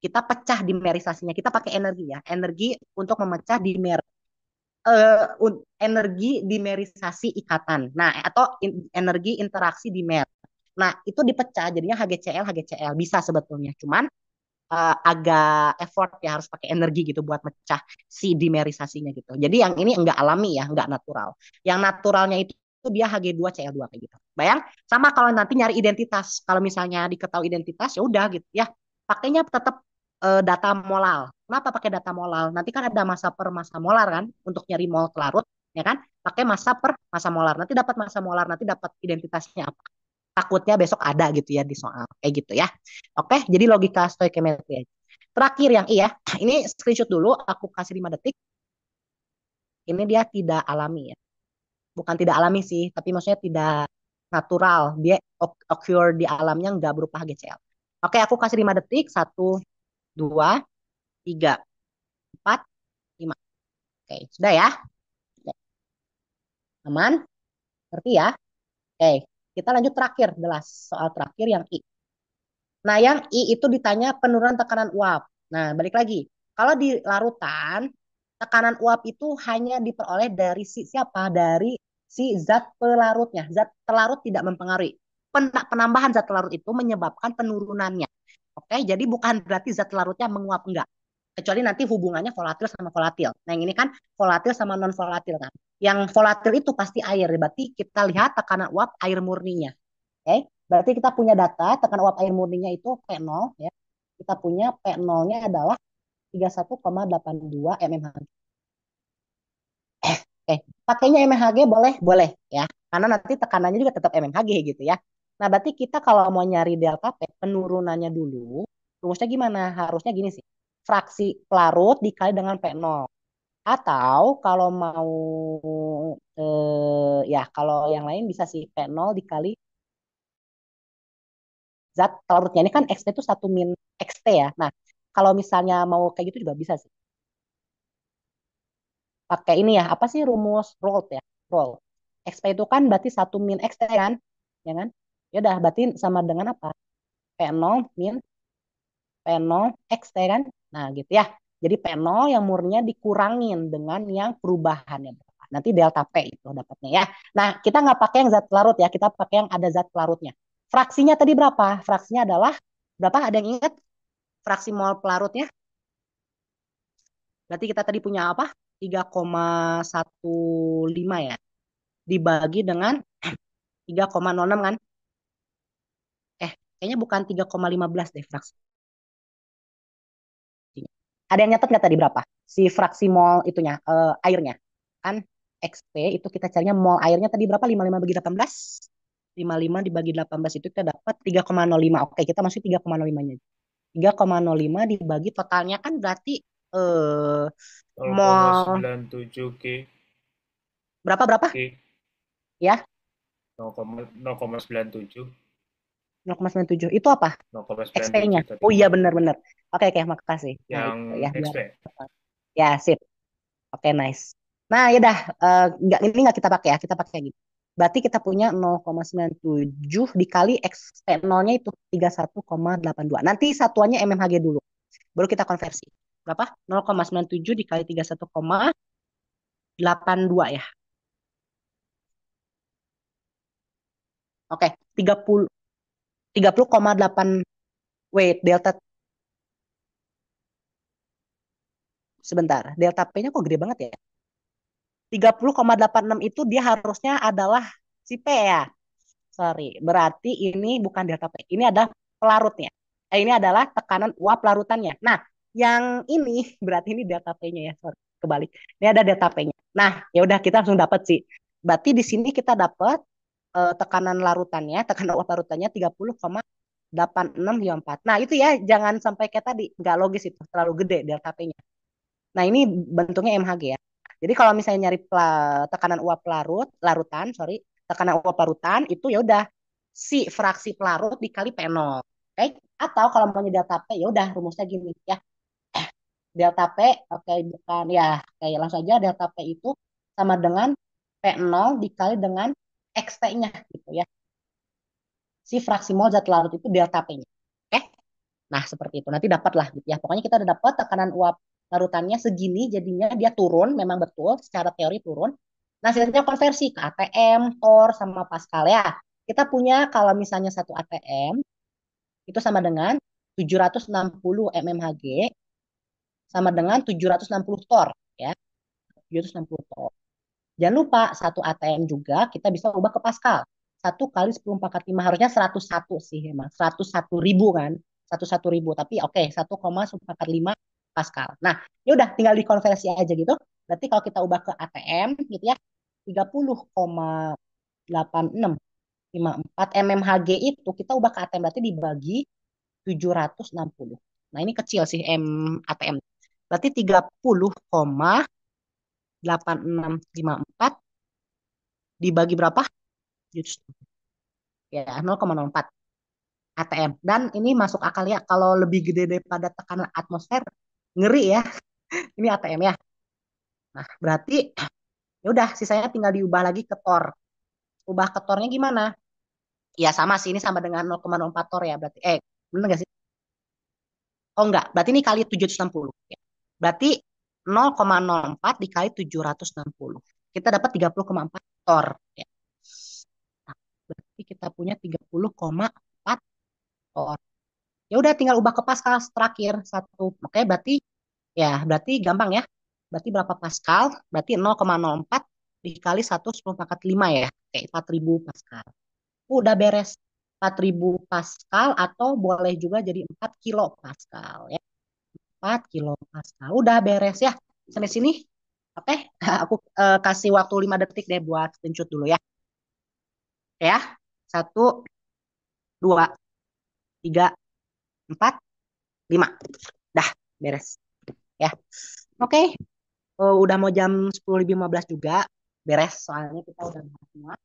Kita pecah dimerisasinya. Kita pakai energi ya. Energi untuk memecah energi dimerisasi ikatan. Nah, atau energi interaksi dimer. Nah, itu dipecah jadinya HgCl, HgCl. Bisa sebetulnya. Cuman agak effort ya harus pakai energi gitu buat mecah si dimerisasinya gitu. Jadi yang ini enggak alami ya, enggak natural. Yang naturalnya itu dia Hg2Cl2 kayak gitu. Bayang sama kalau nanti nyari identitas. Kalau misalnya diketahui identitas ya udah gitu ya. Pakainya tetap data molal. Kenapa pakai data molal? Nanti kan ada massa per massa molar kan untuk nyari mol pelarut ya kan? Pakai massa per massa molar. Nanti dapat massa molar, nanti dapat identitasnya apa. Takutnya besok ada gitu ya di soal kayak gitu ya. Oke, jadi logika stoichiometry aja. Terakhir yang iya, ini screenshot dulu, aku kasih 5 detik. Ini dia tidak alami ya. Bukan tidak alami sih, tapi maksudnya tidak natural. Dia occur di alamnya nggak berupa HGCl. Oke, aku kasih 5 detik. 1, 2, 3, 4, 5. Oke, sudah ya? Aman? Ngerti ya? Oke, kita lanjut terakhir. Jelas soal terakhir yang I. Nah, yang I itu ditanya penurunan tekanan uap. Nah, balik lagi. Kalau di larutan, tekanan uap itu hanya diperoleh dari si siapa? Dari si zat pelarutnya. Zat pelarut tidak mempengaruhi. Penambahan zat pelarut itu menyebabkan penurunannya. Oke, jadi bukan berarti zat pelarutnya menguap enggak. Kecuali nanti hubungannya volatil sama volatil. Nah, yang ini kan volatil sama non volatil kan. Yang volatil itu pasti air. Berarti kita lihat tekanan uap air murninya. Oke, berarti kita punya data tekanan uap air murninya itu P0 ya. Kita punya P0-nya adalah 31,82 mmHg. Oke, pakainya mmHg boleh, boleh ya. Karena nanti tekanannya juga tetap mmHg gitu ya. Nah, berarti kita kalau mau nyari delta P penurunannya dulu, rumusnya gimana? Harusnya gini sih. Fraksi pelarut dikali dengan P0. Atau kalau mau ya kalau yang lain bisa sih P0 dikali zat pelarutnya. Ini kan XT itu 1 min XT ya. Nah, kalau misalnya mau kayak gitu juga bisa sih. Pakai ini ya, apa sih rumus Raoult ya? Raoult. XP itu kan berarti 1 min XT kan? Ya kan? Ya udah, berarti sama dengan apa? P0 min P0 XT kan? Nah, gitu ya. Jadi P0 yang murninya dikurangin dengan yang perubahannya berapa. Nanti delta P itu dapatnya ya. Nah, kita nggak pakai yang zat pelarut ya, kita pakai yang ada zat pelarutnya. Fraksinya tadi berapa? Fraksinya adalah berapa? Ada yang ingat fraksi mol pelarutnya? Berarti kita tadi punya apa? 3,15 ya. Dibagi dengan 3,06 kan? Kayaknya bukan 3,15 deh fraksinya. Ada yang nyatet nggak tadi berapa? Si fraksi mol itunya, airnya. Kan XP itu kita carinya mol airnya tadi berapa? 55 bagi 18. 55 dibagi 18 itu kita dapat 3,05. Oke, kita masuk 3,05-nya. 3,05 dibagi totalnya kan berarti mol 0,97 K. berapa berapa? K. Ya, 0,97. 0,97. Itu apa? XP-nya. 0,97 tadi. Oh iya benar-benar. Oke, oke, makasih. Nah, Yang itu ya biar XP. ya sip. Oke, nice. Nah, ya dah nggak ini nggak kita pakai ya, kita pakai gitu. Berarti kita punya 0,97 dikali XP 0-nya itu 31,82. Nanti satuannya mmHg dulu. Baru kita konversi. Berapa? 0,97 dikali 31,82 ya. Oke, 30 30,8 wait delta sebentar. Delta P-nya kok gede banget ya? 30,86 itu dia harusnya adalah si P ya. Sorry, berarti ini bukan delta P. Ini ada pelarutnya. Ini adalah tekanan uap larutannya. Nah, yang ini berarti ini delta P-nya ya. Sorry, kebalik. Ini ada delta P-nya. Nah, ya udah kita langsung dapat sih. Berarti di sini kita dapat tekanan larutannya, tekanan uap larutannya 30,8654. Nah, itu ya jangan sampai kayak tadi, nggak logis itu, terlalu gede delta P-nya. Nah, ini bentuknya MHG ya. Jadi kalau misalnya nyari tekanan uap larutan, sorry, tekanan uap larutan itu ya udah si fraksi pelarut dikali P0. Oke? Atau kalau mau nyari delta P ya udah rumusnya gini ya. Delta P oke bukan ya, kayak langsung aja delta P itu sama dengan P0 dikali dengan XT-nya gitu ya. Si fraksi mol zat larut itu delta P-nya. Oke? Nah, seperti itu. Nanti dapatlah gitu ya. Pokoknya kita udah dapat tekanan uap larutannya segini, jadinya dia turun, memang betul, secara teori turun. Nah, selanjutnya konversi ke ATM, TOR, sama Pascal ya. Kita punya kalau misalnya satu ATM, itu sama dengan 760 mmHg, sama dengan 760 TOR. Ya, 760 TOR. Jangan lupa, satu ATM juga kita bisa ubah ke Pascal. 1 kali 10 pangkat 5 harusnya 101 sih emang. 101.000 kan. 101.000. Tapi oke, 1,10 pangkat 5 Pascal. Nah, ya udah tinggal dikonversi aja gitu. Berarti kalau kita ubah ke ATM gitu ya, 30,8654 mmHg itu kita ubah ke ATM berarti dibagi 760. Nah, ini kecil sih ATM. Berarti 30,8654 dibagi berapa? Ya, 0,04 ATM. Dan ini masuk akal ya, kalau lebih gede daripada tekanan atmosfer, ngeri ya. Ini ATM ya. Nah, berarti ya udah sisanya tinggal diubah lagi ke tor. Ubah ke tornya gimana? Ya sama sih, ini sama dengan 0,04 tor ya berarti. Bener nggak sih? Oh enggak, berarti ini kali 760. Ya. Berarti 0,04 dikali 760. Kita dapat 30,4 tor. Ya. Nah, berarti kita punya 30,4 tor. Ya udah tinggal ubah ke Pascal terakhir satu. Oke, berarti gampang ya. Berarti berapa Pascal? Berarti 0,04 dikali 1 10 pangkat 5 ya. Oke, 4.000 Pascal. Udah beres. 4.000 Pascal atau boleh juga jadi 4 kilo Pascal ya. 4 kilo Pascal. Udah beres ya. Sampai sini. Oke, aku kasih waktu 5 detik deh buat screenshot dulu ya. Ya. 1, 2, 3, 4, 5. Dah, beres. Ya. Oke, udah mau jam 10.15 juga. Beres, soalnya kita udah bahas semua.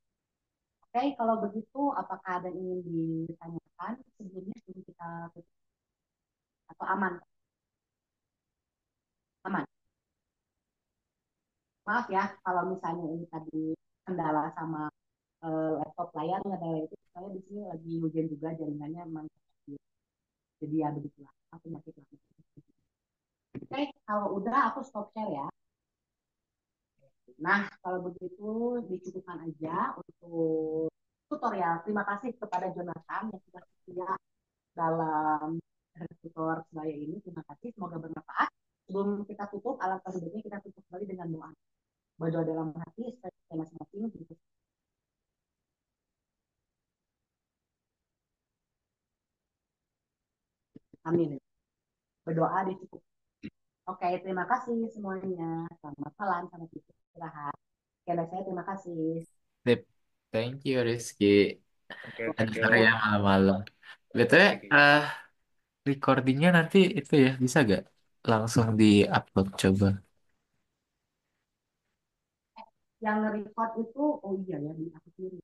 Oke, kalau begitu apakah ada yang ingin ditanyakan sebelumnya sebelum kita tutup? Atau aman? Aman. Maaf ya kalau misalnya ini tadi kendala sama laptop layar ada itu saya di sini lagi hujan juga jaringannya memang jadi ya begitulah aku penyakit lagi. Oke, kalau udah aku stop share ya. Nah, kalau begitu dicukupkan aja untuk tutorial. Terima kasih kepada Jonathan yang sudah setia dalam tutor sebaya ini. Terima kasih, semoga bermanfaat. Sebelum kita tutup, alangkah baiknya kita tutup kembali dengan doa. Berdoa dalam hati, seperti masing-masing. Amin. Berdoa dicukup. Oke, terima kasih semuanya. Selamat malam, selamat istirahat. Oke, saya terima kasih. Sip. Thank you Rizky. Oke, Dan thank you. sorry ya malam-malam. BTW, recordingnya nanti itu ya bisa gak langsung di-upload coba? Yang record itu, oh iya ya, di aku sendiri.